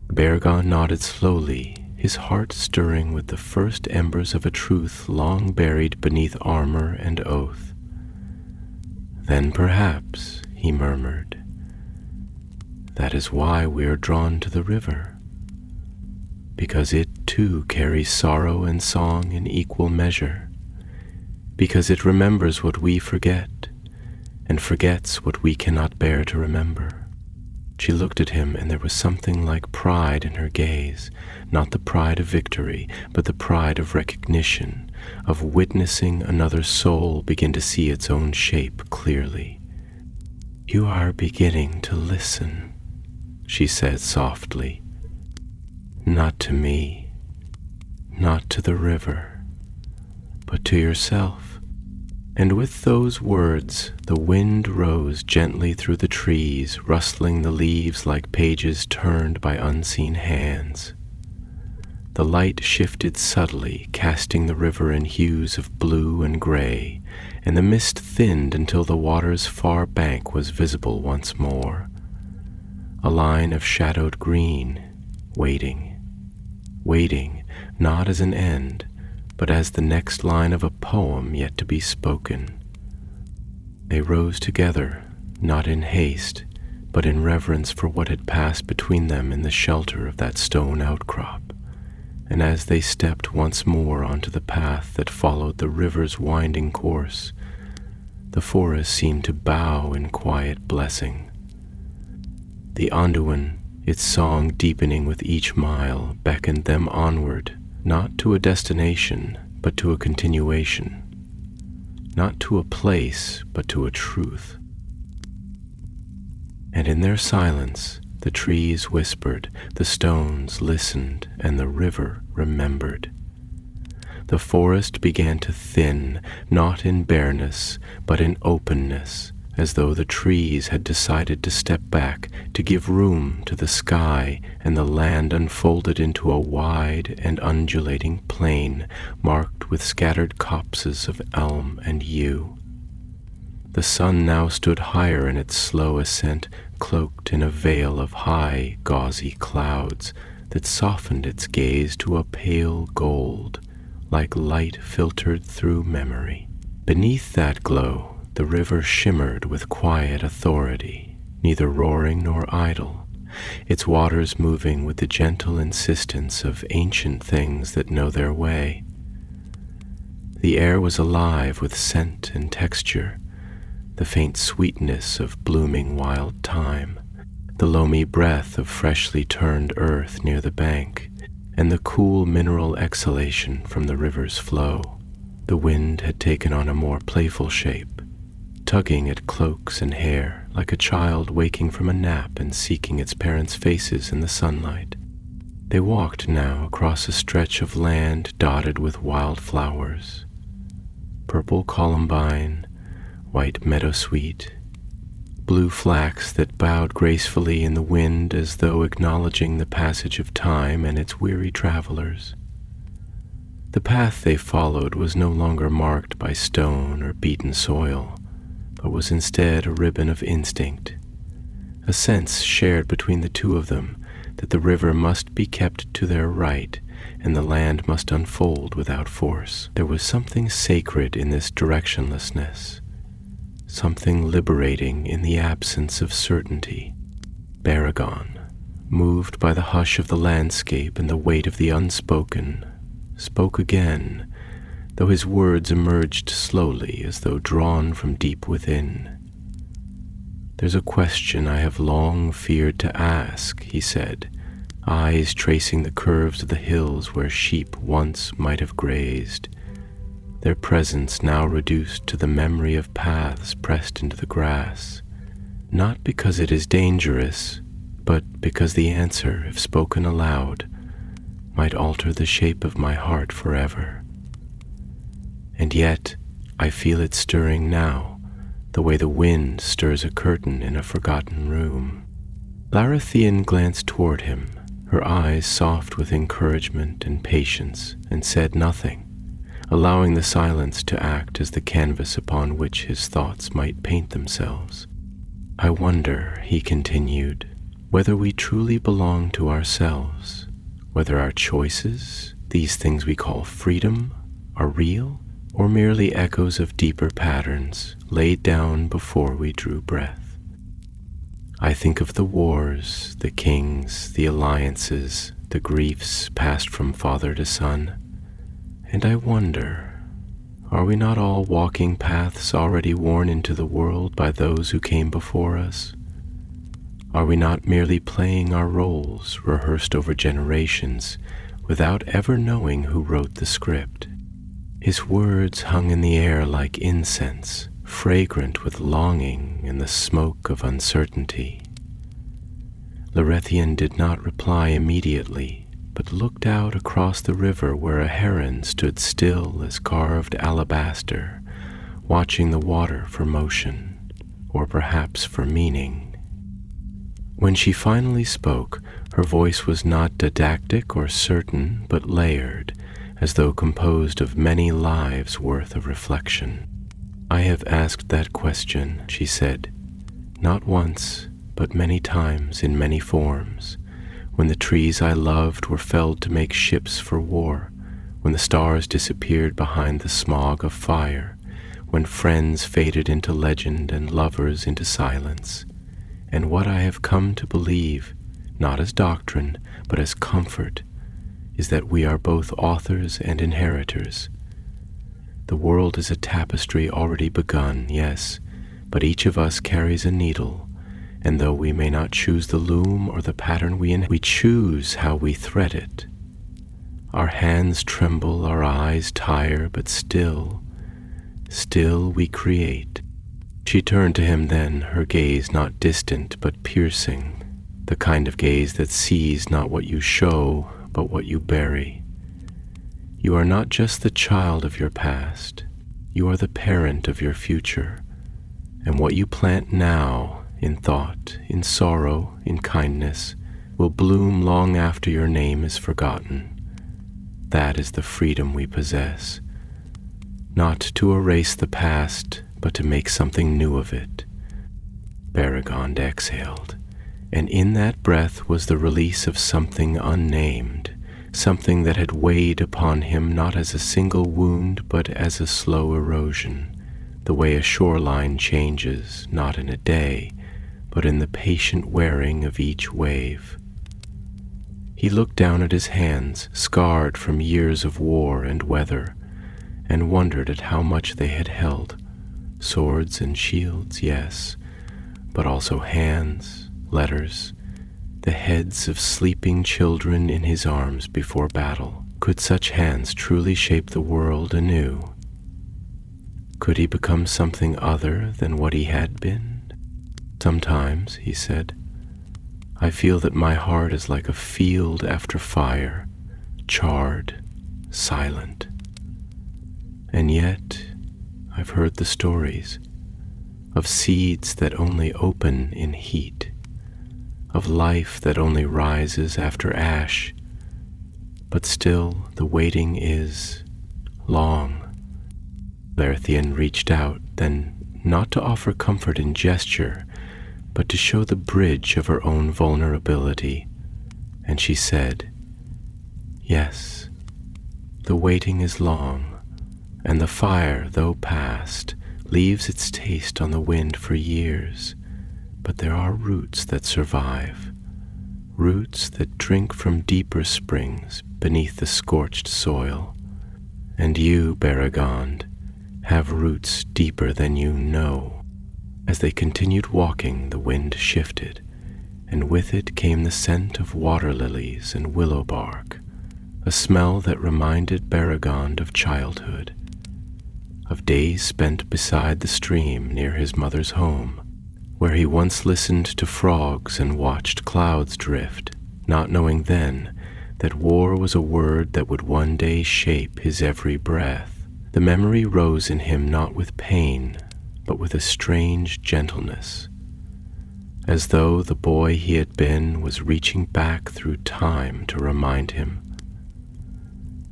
Bergon nodded slowly, his heart stirring with the first embers of a truth long buried beneath armor and oath. "Then perhaps," he murmured, "that is why we are drawn to the river, because it too carries sorrow and song in equal measure, because it remembers what we forget, and forgets what we cannot bear to remember." She looked at him, and there was something like pride in her gaze, not the pride of victory, but the pride of recognition, of witnessing another soul begin to see its own shape clearly. "You are beginning to listen," she said softly. "Not to me, not to the river, but to yourself." And with those words, the wind rose gently through the trees, rustling the leaves like pages turned by unseen hands. The light shifted subtly, casting the river in hues of blue and gray, and the mist thinned until the water's far bank was visible once more. A line of shadowed green, waiting, not as an end, but as the next line of a poem yet to be spoken. They rose together, not in haste, but in reverence for what had passed between them in the shelter of that stone outcrop, and as they stepped once more onto the path that followed the river's winding course, the forest seemed to bow in quiet blessing. The Anduin, its song deepening with each mile, beckoned them onward, not to a destination, but to a continuation, not to a place, but to a truth. And in their silence, the trees whispered, the stones listened, and the river remembered. The forest began to thin, not in bareness, but in openness, as though the trees had decided to step back, to give room to the sky, and the land unfolded into a wide and undulating plain marked with scattered copses of elm and yew. The sun now stood higher in its slow ascent, cloaked in a veil of high, gauzy clouds that softened its gaze to a pale gold, like light filtered through memory. Beneath that glow, the river shimmered with quiet authority, neither roaring nor idle, its waters moving with the gentle insistence of ancient things that know their way. The air was alive with scent and texture, the faint sweetness of blooming wild thyme, the loamy breath of freshly turned earth near the bank, and the cool mineral exhalation from the river's flow. The wind had taken on a more playful shape, tugging at cloaks and hair like a child waking from a nap and seeking its parents' faces in the sunlight. They walked now across a stretch of land dotted with wild flowers, purple columbine, white meadowsweet, blue flax that bowed gracefully in the wind as though acknowledging the passage of time and its weary travelers. The path they followed was no longer marked by stone or beaten soil, but was instead a ribbon of instinct, a sense shared between the two of them that the river must be kept to their right and the land must unfold without force. There was something sacred in this directionlessness, something liberating in the absence of certainty. Baragon, moved by the hush of the landscape and the weight of the unspoken, spoke again, though his words emerged slowly as though drawn from deep within. "There's a question I have long feared to ask," he said, eyes tracing the curves of the hills where sheep once might have grazed, their presence now reduced to the memory of paths pressed into the grass, not because it is dangerous, but because the answer, if spoken aloud, might alter the shape of my heart forever. And yet I feel it stirring now, the way the wind stirs a curtain in a forgotten room. Larathian glanced toward him, her eyes soft with encouragement and patience, and said nothing, allowing the silence to act as the canvas upon which his thoughts might paint themselves. "I wonder," he continued, "whether we truly belong to ourselves, whether our choices, these things we call freedom, are real, or merely echoes of deeper patterns laid down before we drew breath. I think of the wars, the kings, the alliances, the griefs passed from father to son, and I wonder, are we not all walking paths already worn into the world by those who came before us? Are we not merely playing our roles, rehearsed over generations, without ever knowing who wrote the script?" His words hung in the air like incense, fragrant with longing and the smoke of uncertainty. Larathian did not reply immediately, but looked out across the river where a heron stood still as carved alabaster, watching the water for motion, or perhaps for meaning. When she finally spoke, her voice was not didactic or certain, but layered, as though composed of many lives' worth of reflection. "I have asked that question," she said, "not once, but many times in many forms, when the trees I loved were felled to make ships for war, when the stars disappeared behind the smog of fire, when friends faded into legend and lovers into silence. And what I have come to believe, not as doctrine, but as comfort, is that we are both authors and inheritors. The world is a tapestry already begun, yes, but each of us carries a needle, and though we may not choose the loom or the pattern we choose how we thread it. Our hands tremble, our eyes tire, but still we create." She turned to him then, her gaze not distant but piercing, the kind of gaze that sees not what you show, but what you bury. "You are not just the child of your past, you are the parent of your future, and what you plant now, in thought, in sorrow, in kindness, will bloom long after your name is forgotten. That is the freedom we possess, not to erase the past, but to make something new of it." Baragon exhaled, and in that breath was the release of something unnamed, something that had weighed upon him not as a single wound, but as a slow erosion, the way a shoreline changes, not in a day, but in the patient wearing of each wave. He looked down at his hands, scarred from years of war and weather, and wondered at how much they had held. Swords and shields, yes, but also hands, letters, the heads of sleeping children in his arms before battle. Could such hands truly shape the world anew? Could he become something other than what he had been? Sometimes, he said, I feel that my heart is like a field after fire, charred, silent. And yet, I've heard the stories of seeds that only open in heat, of life that only rises after ash, but still the waiting is long. Lerthian reached out, then not to offer comfort in gesture, but to show the bridge of her own vulnerability, and she said, yes, the waiting is long, and the fire, though past, leaves its taste on the wind for years, but there are roots that survive, roots that drink from deeper springs beneath the scorched soil, and you, Beregond, have roots deeper than you know. As they continued walking, the wind shifted, and with it came the scent of water lilies and willow bark, a smell that reminded Beregond of childhood, of days spent beside the stream near his mother's home, where he once listened to frogs and watched clouds drift, not knowing then that war was a word that would one day shape his every breath. The memory rose in him not with pain, but with a strange gentleness, as though the boy he had been was reaching back through time to remind him.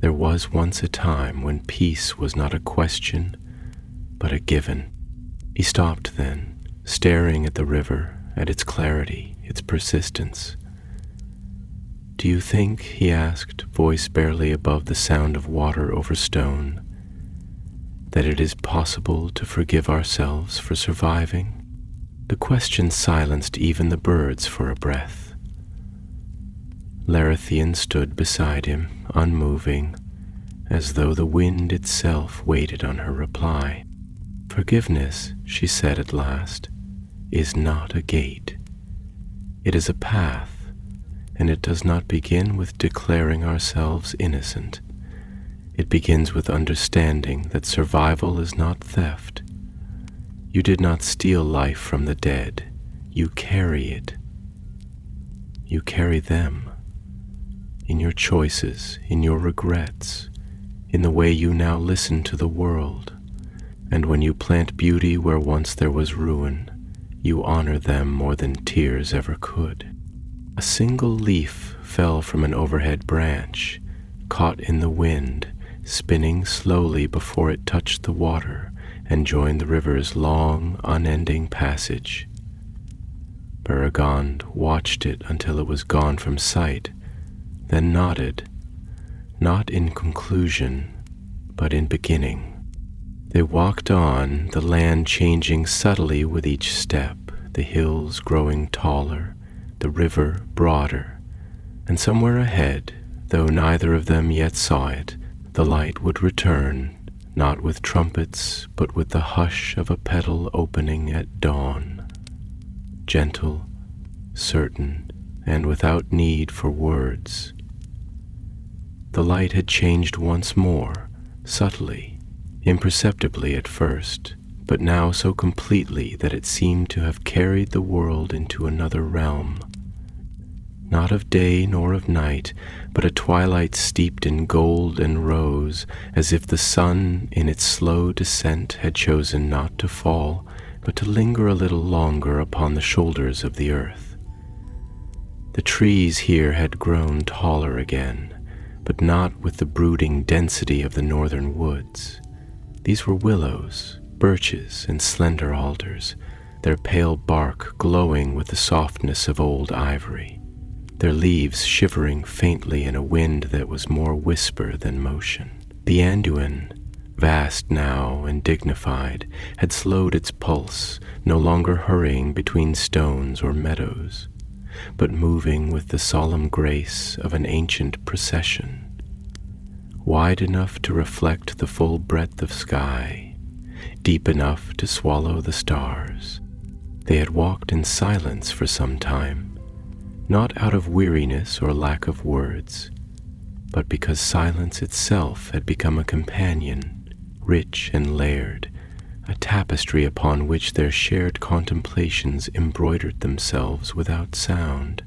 There was once a time when peace was not a question, but a given. He stopped then, staring at the river, at its clarity, its persistence. Do you think, he asked, voice barely above the sound of water over stone, that it is possible to forgive ourselves for surviving? The question silenced even the birds for a breath. Lerthian stood beside him, unmoving, as though the wind itself waited on her reply. Forgiveness, she said at last, is not a gate. It is a path, and it does not begin with declaring ourselves innocent. It begins with understanding that survival is not theft. You did not steal life from the dead. You carry it. You carry them. In your choices, in your regrets, in the way you now listen to the world. And when you plant beauty where once there was ruin, you honor them more than tears ever could. A single leaf fell from an overhead branch, caught in the wind, spinning slowly before it touched the water and joined the river's long, unending passage. Beregond watched it until it was gone from sight, then nodded, not in conclusion, but in beginning. They walked on, the land changing subtly with each step, the hills growing taller, the river broader, and somewhere ahead, though neither of them yet saw it, the light would return, not with trumpets, but with the hush of a petal opening at dawn. Gentle, certain, and without need for words. The light had changed once more, subtly, imperceptibly at first, but now so completely that it seemed to have carried the world into another realm. Not of day nor of night, but a twilight steeped in gold and rose, as if the sun in its slow descent had chosen not to fall, but to linger a little longer upon the shoulders of the earth. The trees here had grown taller again, but not with the brooding density of the northern woods. These were willows, birches, and slender alders, their pale bark glowing with the softness of old ivory, their leaves shivering faintly in a wind that was more whisper than motion. The Anduin, vast now and dignified, had slowed its pulse, no longer hurrying between stones or meadows, but moving with the solemn grace of an ancient procession, wide enough to reflect the full breadth of sky, deep enough to swallow the stars. They had walked in silence for some time, not out of weariness or lack of words, but because silence itself had become a companion, rich and layered, a tapestry upon which their shared contemplations embroidered themselves without sound.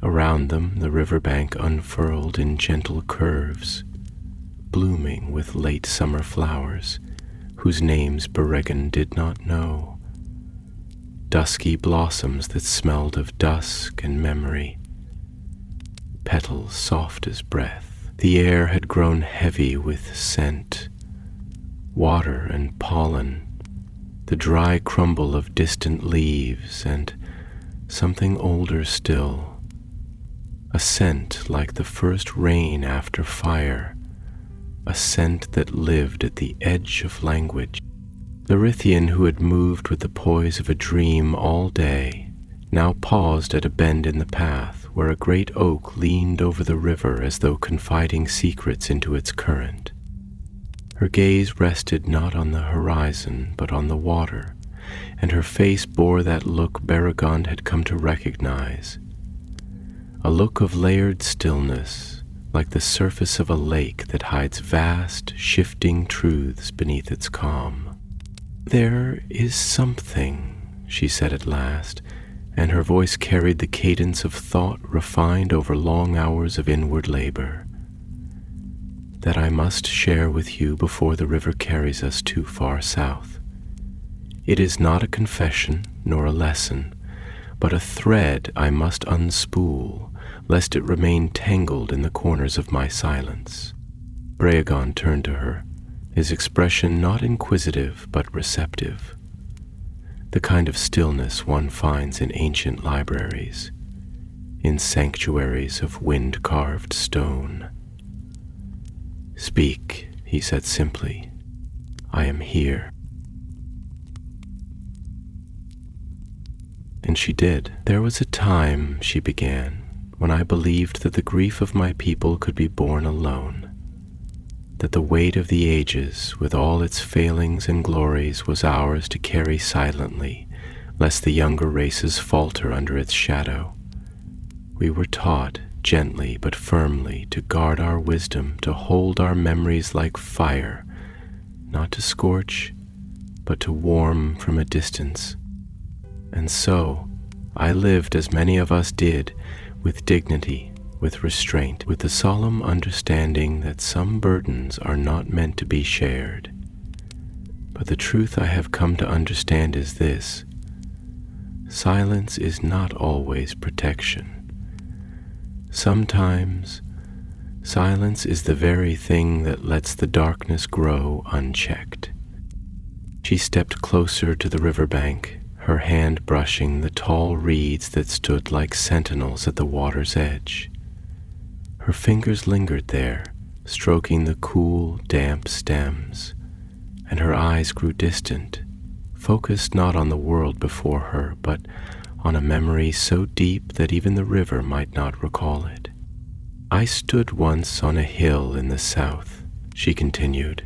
Around them the riverbank unfurled in gentle curves, blooming with late summer flowers, whose names Beregond did not know. Dusky blossoms that smelled of dusk and memory, petals soft as breath. The air had grown heavy with scent, water and pollen, the dry crumble of distant leaves, and something older still, a scent like the first rain after fire, a scent that lived at the edge of language. The Rithian, who had moved with the poise of a dream all day, now paused at a bend in the path where a great oak leaned over the river as though confiding secrets into its current. Her gaze rested not on the horizon but on the water, and her face bore that look Beregond had come to recognize, a look of layered stillness, like the surface of a lake that hides vast, shifting truths beneath its calm. "There is something," she said at last, and her voice carried the cadence of thought refined over long hours of inward labor, "that I must share with you before the river carries us too far south. It is not a confession nor a lesson, but a thread I must unspool, lest it remain tangled in the corners of my silence." Beregond turned to her, his expression not inquisitive but receptive, the kind of stillness one finds in ancient libraries, in sanctuaries of wind-carved stone. "Speak," he said simply. "I am here." And she did. "There was a time," she began, "when I believed that the grief of my people could be borne alone, that the weight of the ages, with all its failings and glories, was ours to carry silently, lest the younger races falter under its shadow. We were taught, gently but firmly, to guard our wisdom, to hold our memories like fire, not to scorch, but to warm from a distance. And so I lived, as many of us did, with dignity, with restraint, with the solemn understanding that some burdens are not meant to be shared. But the truth I have come to understand is this: silence is not always protection. Sometimes silence is the very thing that lets the darkness grow unchecked." She stepped closer to the riverbank, her hand brushing the tall reeds that stood like sentinels at the water's edge. Her fingers lingered there, stroking the cool, damp stems, and her eyes grew distant, focused not on the world before her, but on a memory so deep that even the river might not recall it. "I stood once on a hill in the south," she continued,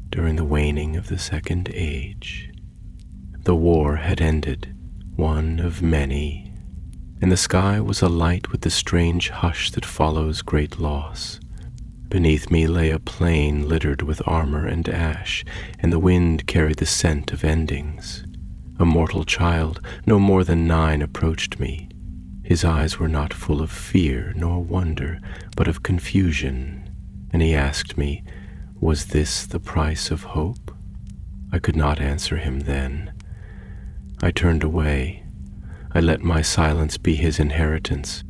"during the waning of the Second Age. The war had ended, one of many, and the sky was alight with the strange hush that follows great loss. Beneath me lay a plain littered with armor and ash, and the wind carried the scent of endings. A mortal child, no more than 9, approached me. His eyes were not full of fear nor wonder, but of confusion, and he asked me, was this the price of hope? I could not answer him then. I turned away. I let my silence be his inheritance.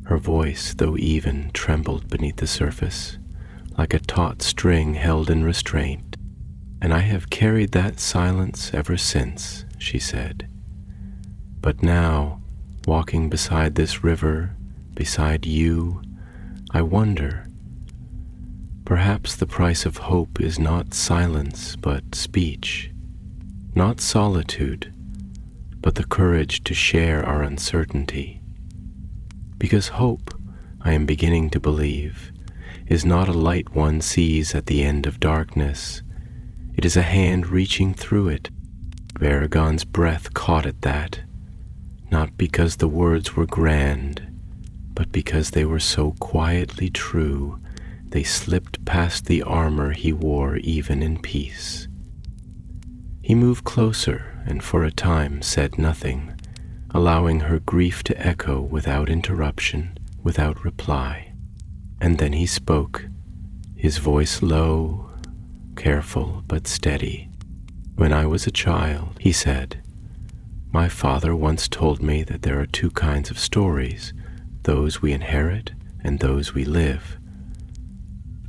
Her voice, though even, trembled beneath the surface, like a taut string held in restraint. "And I have carried that silence ever since," she said. "But now, walking beside this river, beside you, I wonder, Perhaps the price of hope is not silence, but speech, not solitude, but the courage to share our uncertainty. Because hope, I am beginning to believe, is not a light one sees at the end of darkness. It is a hand reaching through it. Varagon's breath caught at that, not because the words were grand, but because they were so quietly true, they slipped past the armor he wore even in peace. He moved closer and for a time said nothing, allowing her grief to echo without interruption, without reply. And then he spoke, his voice low, careful but steady. "When I was a child," he said, "my father once told me that there are two kinds of stories, those we inherit and those we live.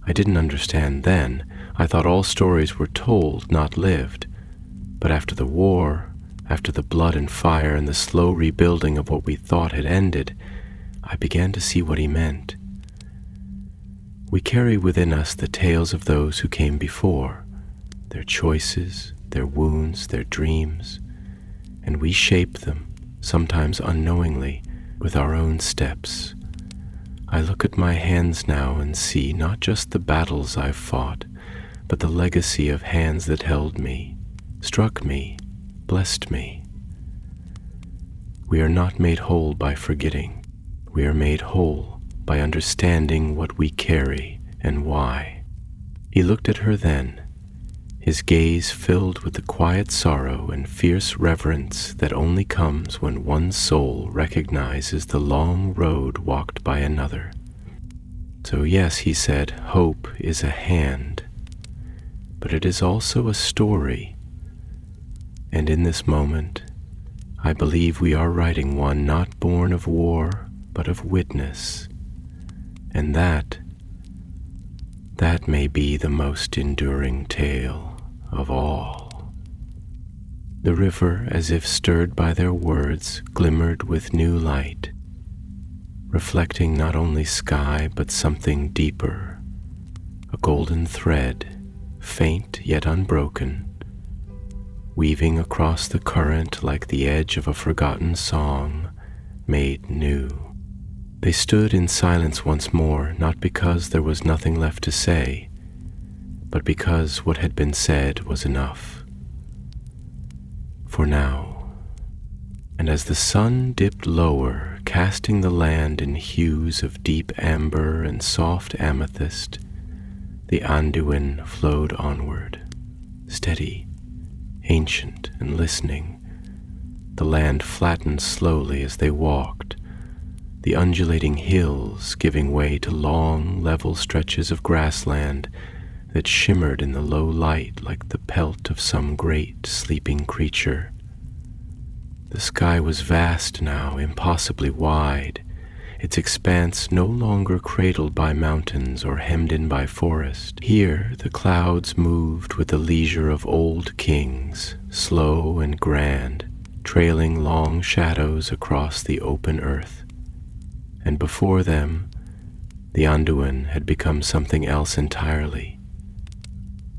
I didn't understand then. I thought all stories were told, not lived. But after the war, after the blood and fire and the slow rebuilding of what we thought had ended, I began to see what he meant. We carry within us the tales of those who came before, their choices, their wounds, their dreams, and we shape them, sometimes unknowingly, with our own steps. I look at my hands now and see not just the battles I've fought, but the legacy of hands that held me, struck me, blessed me. We are not made whole by forgetting. We are made whole by understanding what we carry and why." He looked at her then, his gaze filled with the quiet sorrow and fierce reverence that only comes when one's soul recognizes the long road walked by another. "So yes," he said, "hope is a hand, but it is also a story. And in this moment, I believe we are writing one not born of war, but of witness. And that may be the most enduring tale of all." The river, as if stirred by their words, glimmered with new light, reflecting not only sky but something deeper, a golden thread, faint yet unbroken, weaving across the current like the edge of a forgotten song made new. They stood in silence once more, not because there was nothing left to say, but because what had been said was enough. For now. And as the sun dipped lower, casting the land in hues of deep amber and soft amethyst, the Anduin flowed onward, steady, ancient and listening. The land flattened slowly as they walked, the undulating hills giving way to long, level stretches of grassland that shimmered in the low light like the pelt of some great sleeping creature. The sky was vast now, impossibly wide, its expanse no longer cradled by mountains or hemmed in by forest. Here the clouds moved with the leisure of old kings, slow and grand, trailing long shadows across the open earth. And before them, the Anduin had become something else entirely.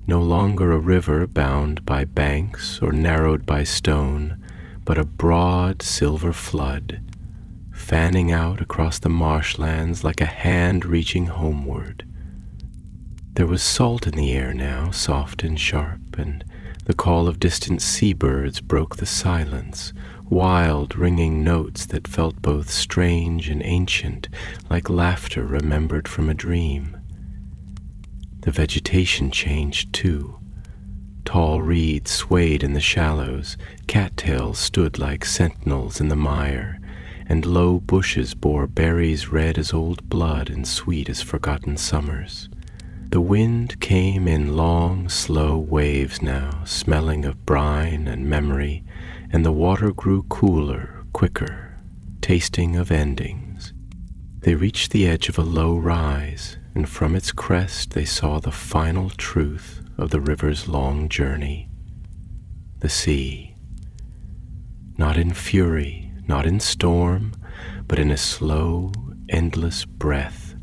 No longer a river bound by banks or narrowed by stone, but a broad silver flood, fanning out across the marshlands like a hand reaching homeward. There was salt in the air now, soft and sharp, and the call of distant seabirds broke the silence, wild ringing notes that felt both strange and ancient, like laughter remembered from a dream. The vegetation changed too. Tall reeds swayed in the shallows, cattails stood like sentinels in the mire, and low bushes bore berries red as old blood and sweet as forgotten summers. The wind came in long, slow waves now, smelling of brine and memory, and the water grew cooler, quicker, tasting of endings. They reached the edge of a low rise, and from its crest they saw the final truth of the river's long journey. The sea, not in fury, not in storm, but in a slow, endless breath,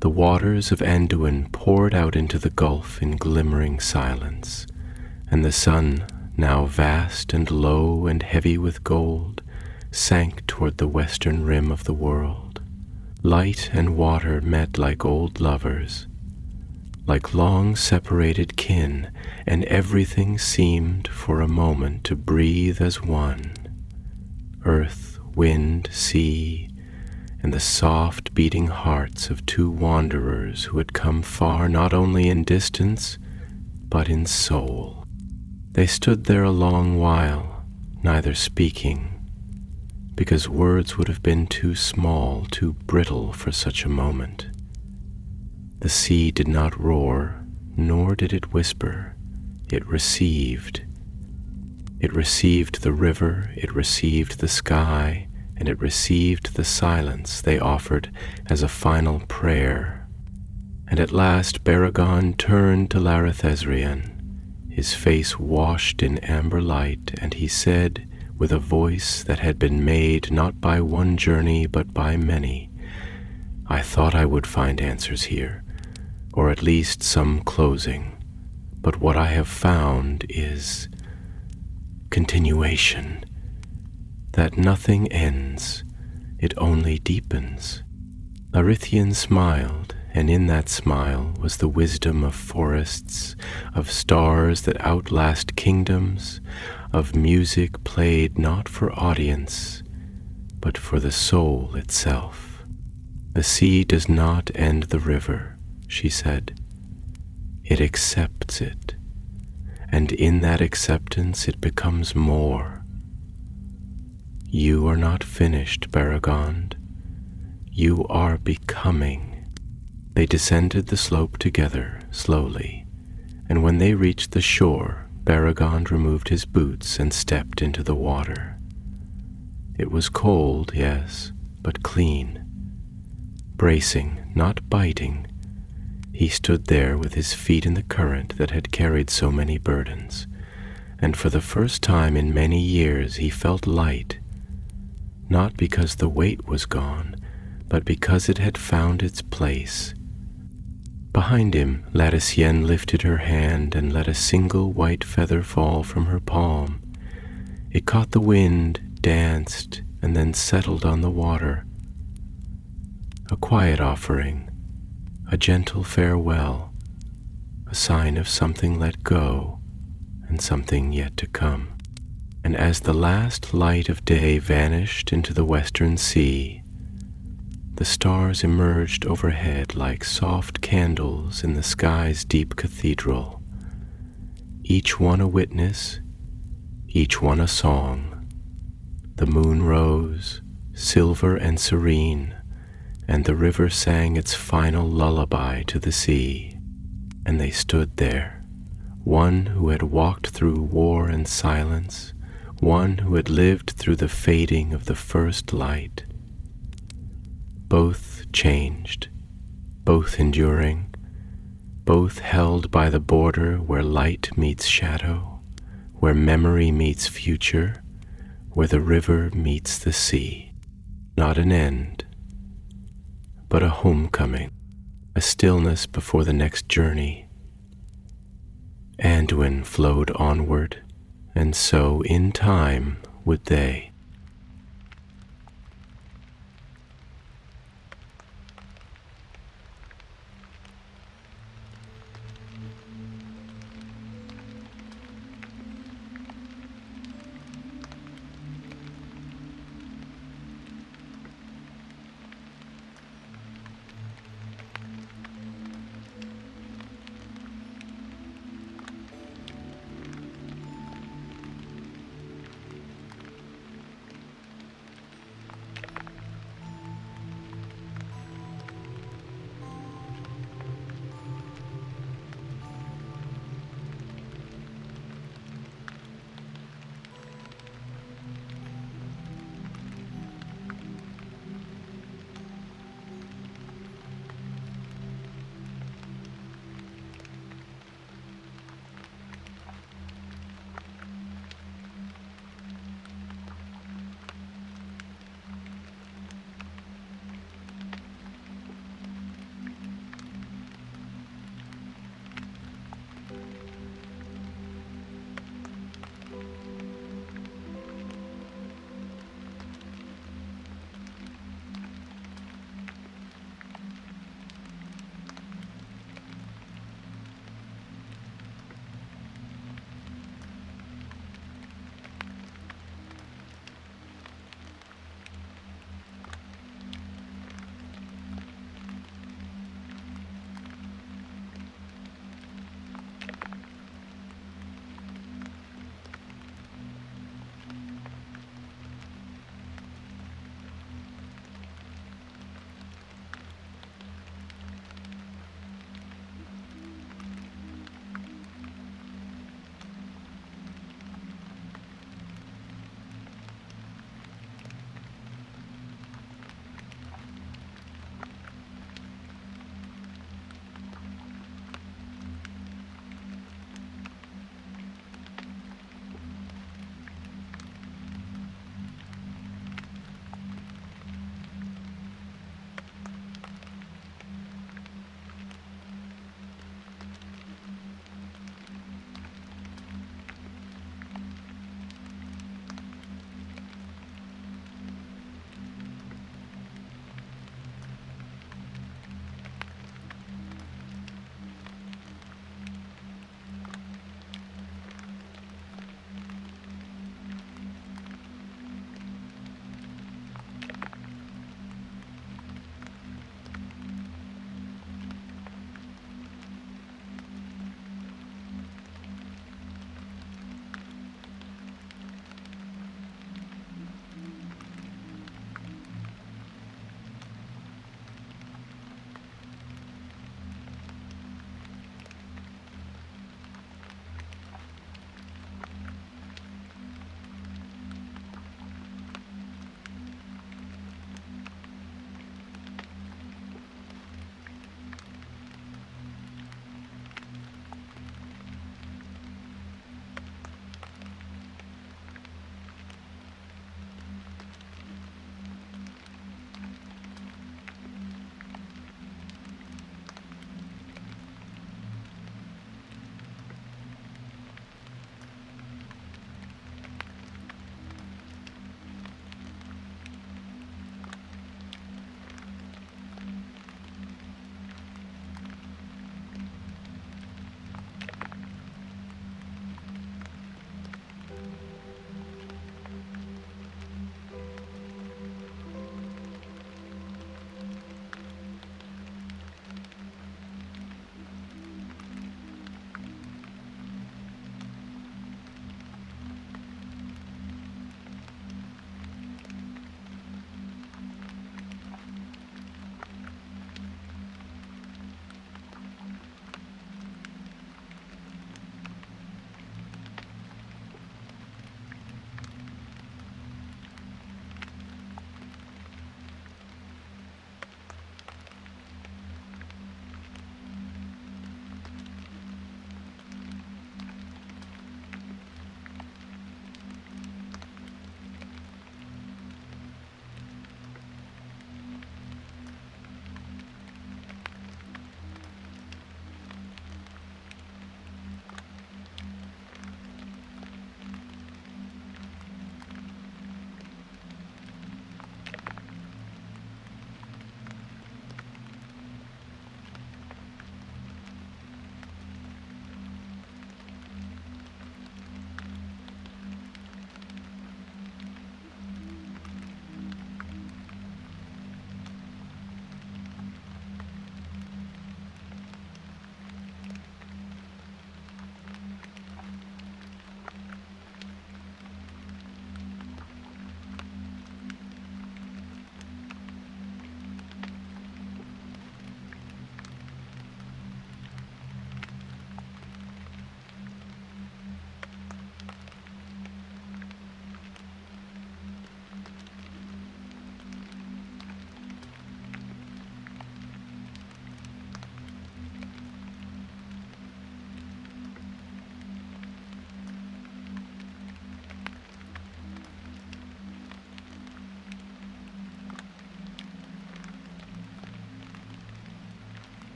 The waters of Anduin poured out into the gulf in glimmering silence, and the sun, now vast and low and heavy with gold, sank toward the western rim of the world. Light and water met like old lovers, like long-separated kin, and everything seemed for a moment to breathe as one. Earth, wind, sea, and the soft beating hearts of two wanderers who had come far not only in distance, but in soul. They stood there a long while, neither speaking, because words would have been too small, too brittle for such a moment. The sea did not roar, nor did it whisper. It received. It received the river, it received the sky, and it received the silence they offered as a final prayer. And at last Baragon turned to Larethezrian, his face washed in amber light, and he said, with a voice that had been made not by one journey but by many, "I thought I would find answers here, or at least some closing, but what I have found is continuation, that nothing ends, it only deepens." Larithian smiled, and in that smile was the wisdom of forests, of stars that outlast kingdoms, of music played not for audience, but for the soul itself. "The sea does not end the river," she said. "It accepts it, and in that acceptance it becomes more. You are not finished, Baragond. You are becoming." They descended the slope together, slowly, and when they reached the shore, Baragond removed his boots and stepped into the water. It was cold, yes, but clean. Bracing, not biting, he stood there with his feet in the current that had carried so many burdens, and for the first time in many years he felt light, not because the weight was gone, but because it had found its place. Behind him, Laticienne lifted her hand and let a single white feather fall from her palm. It caught the wind, danced, and then settled on the water. A quiet offering, a gentle farewell, a sign of something let go and something yet to come. And as the last light of day vanished into the western sea, the stars emerged overhead like soft candles in the sky's deep cathedral, each one a witness, each one a song. The moon rose, silver and serene, and the river sang its final lullaby to the sea. And they stood there, one who had walked through war and silence, one who had lived through the fading of the first light. Both changed, both enduring, both held by the border where light meets shadow, where memory meets future, where the river meets the sea. Not an end, but a homecoming, a stillness before the next journey. Anduin flowed onward, and so in time would they.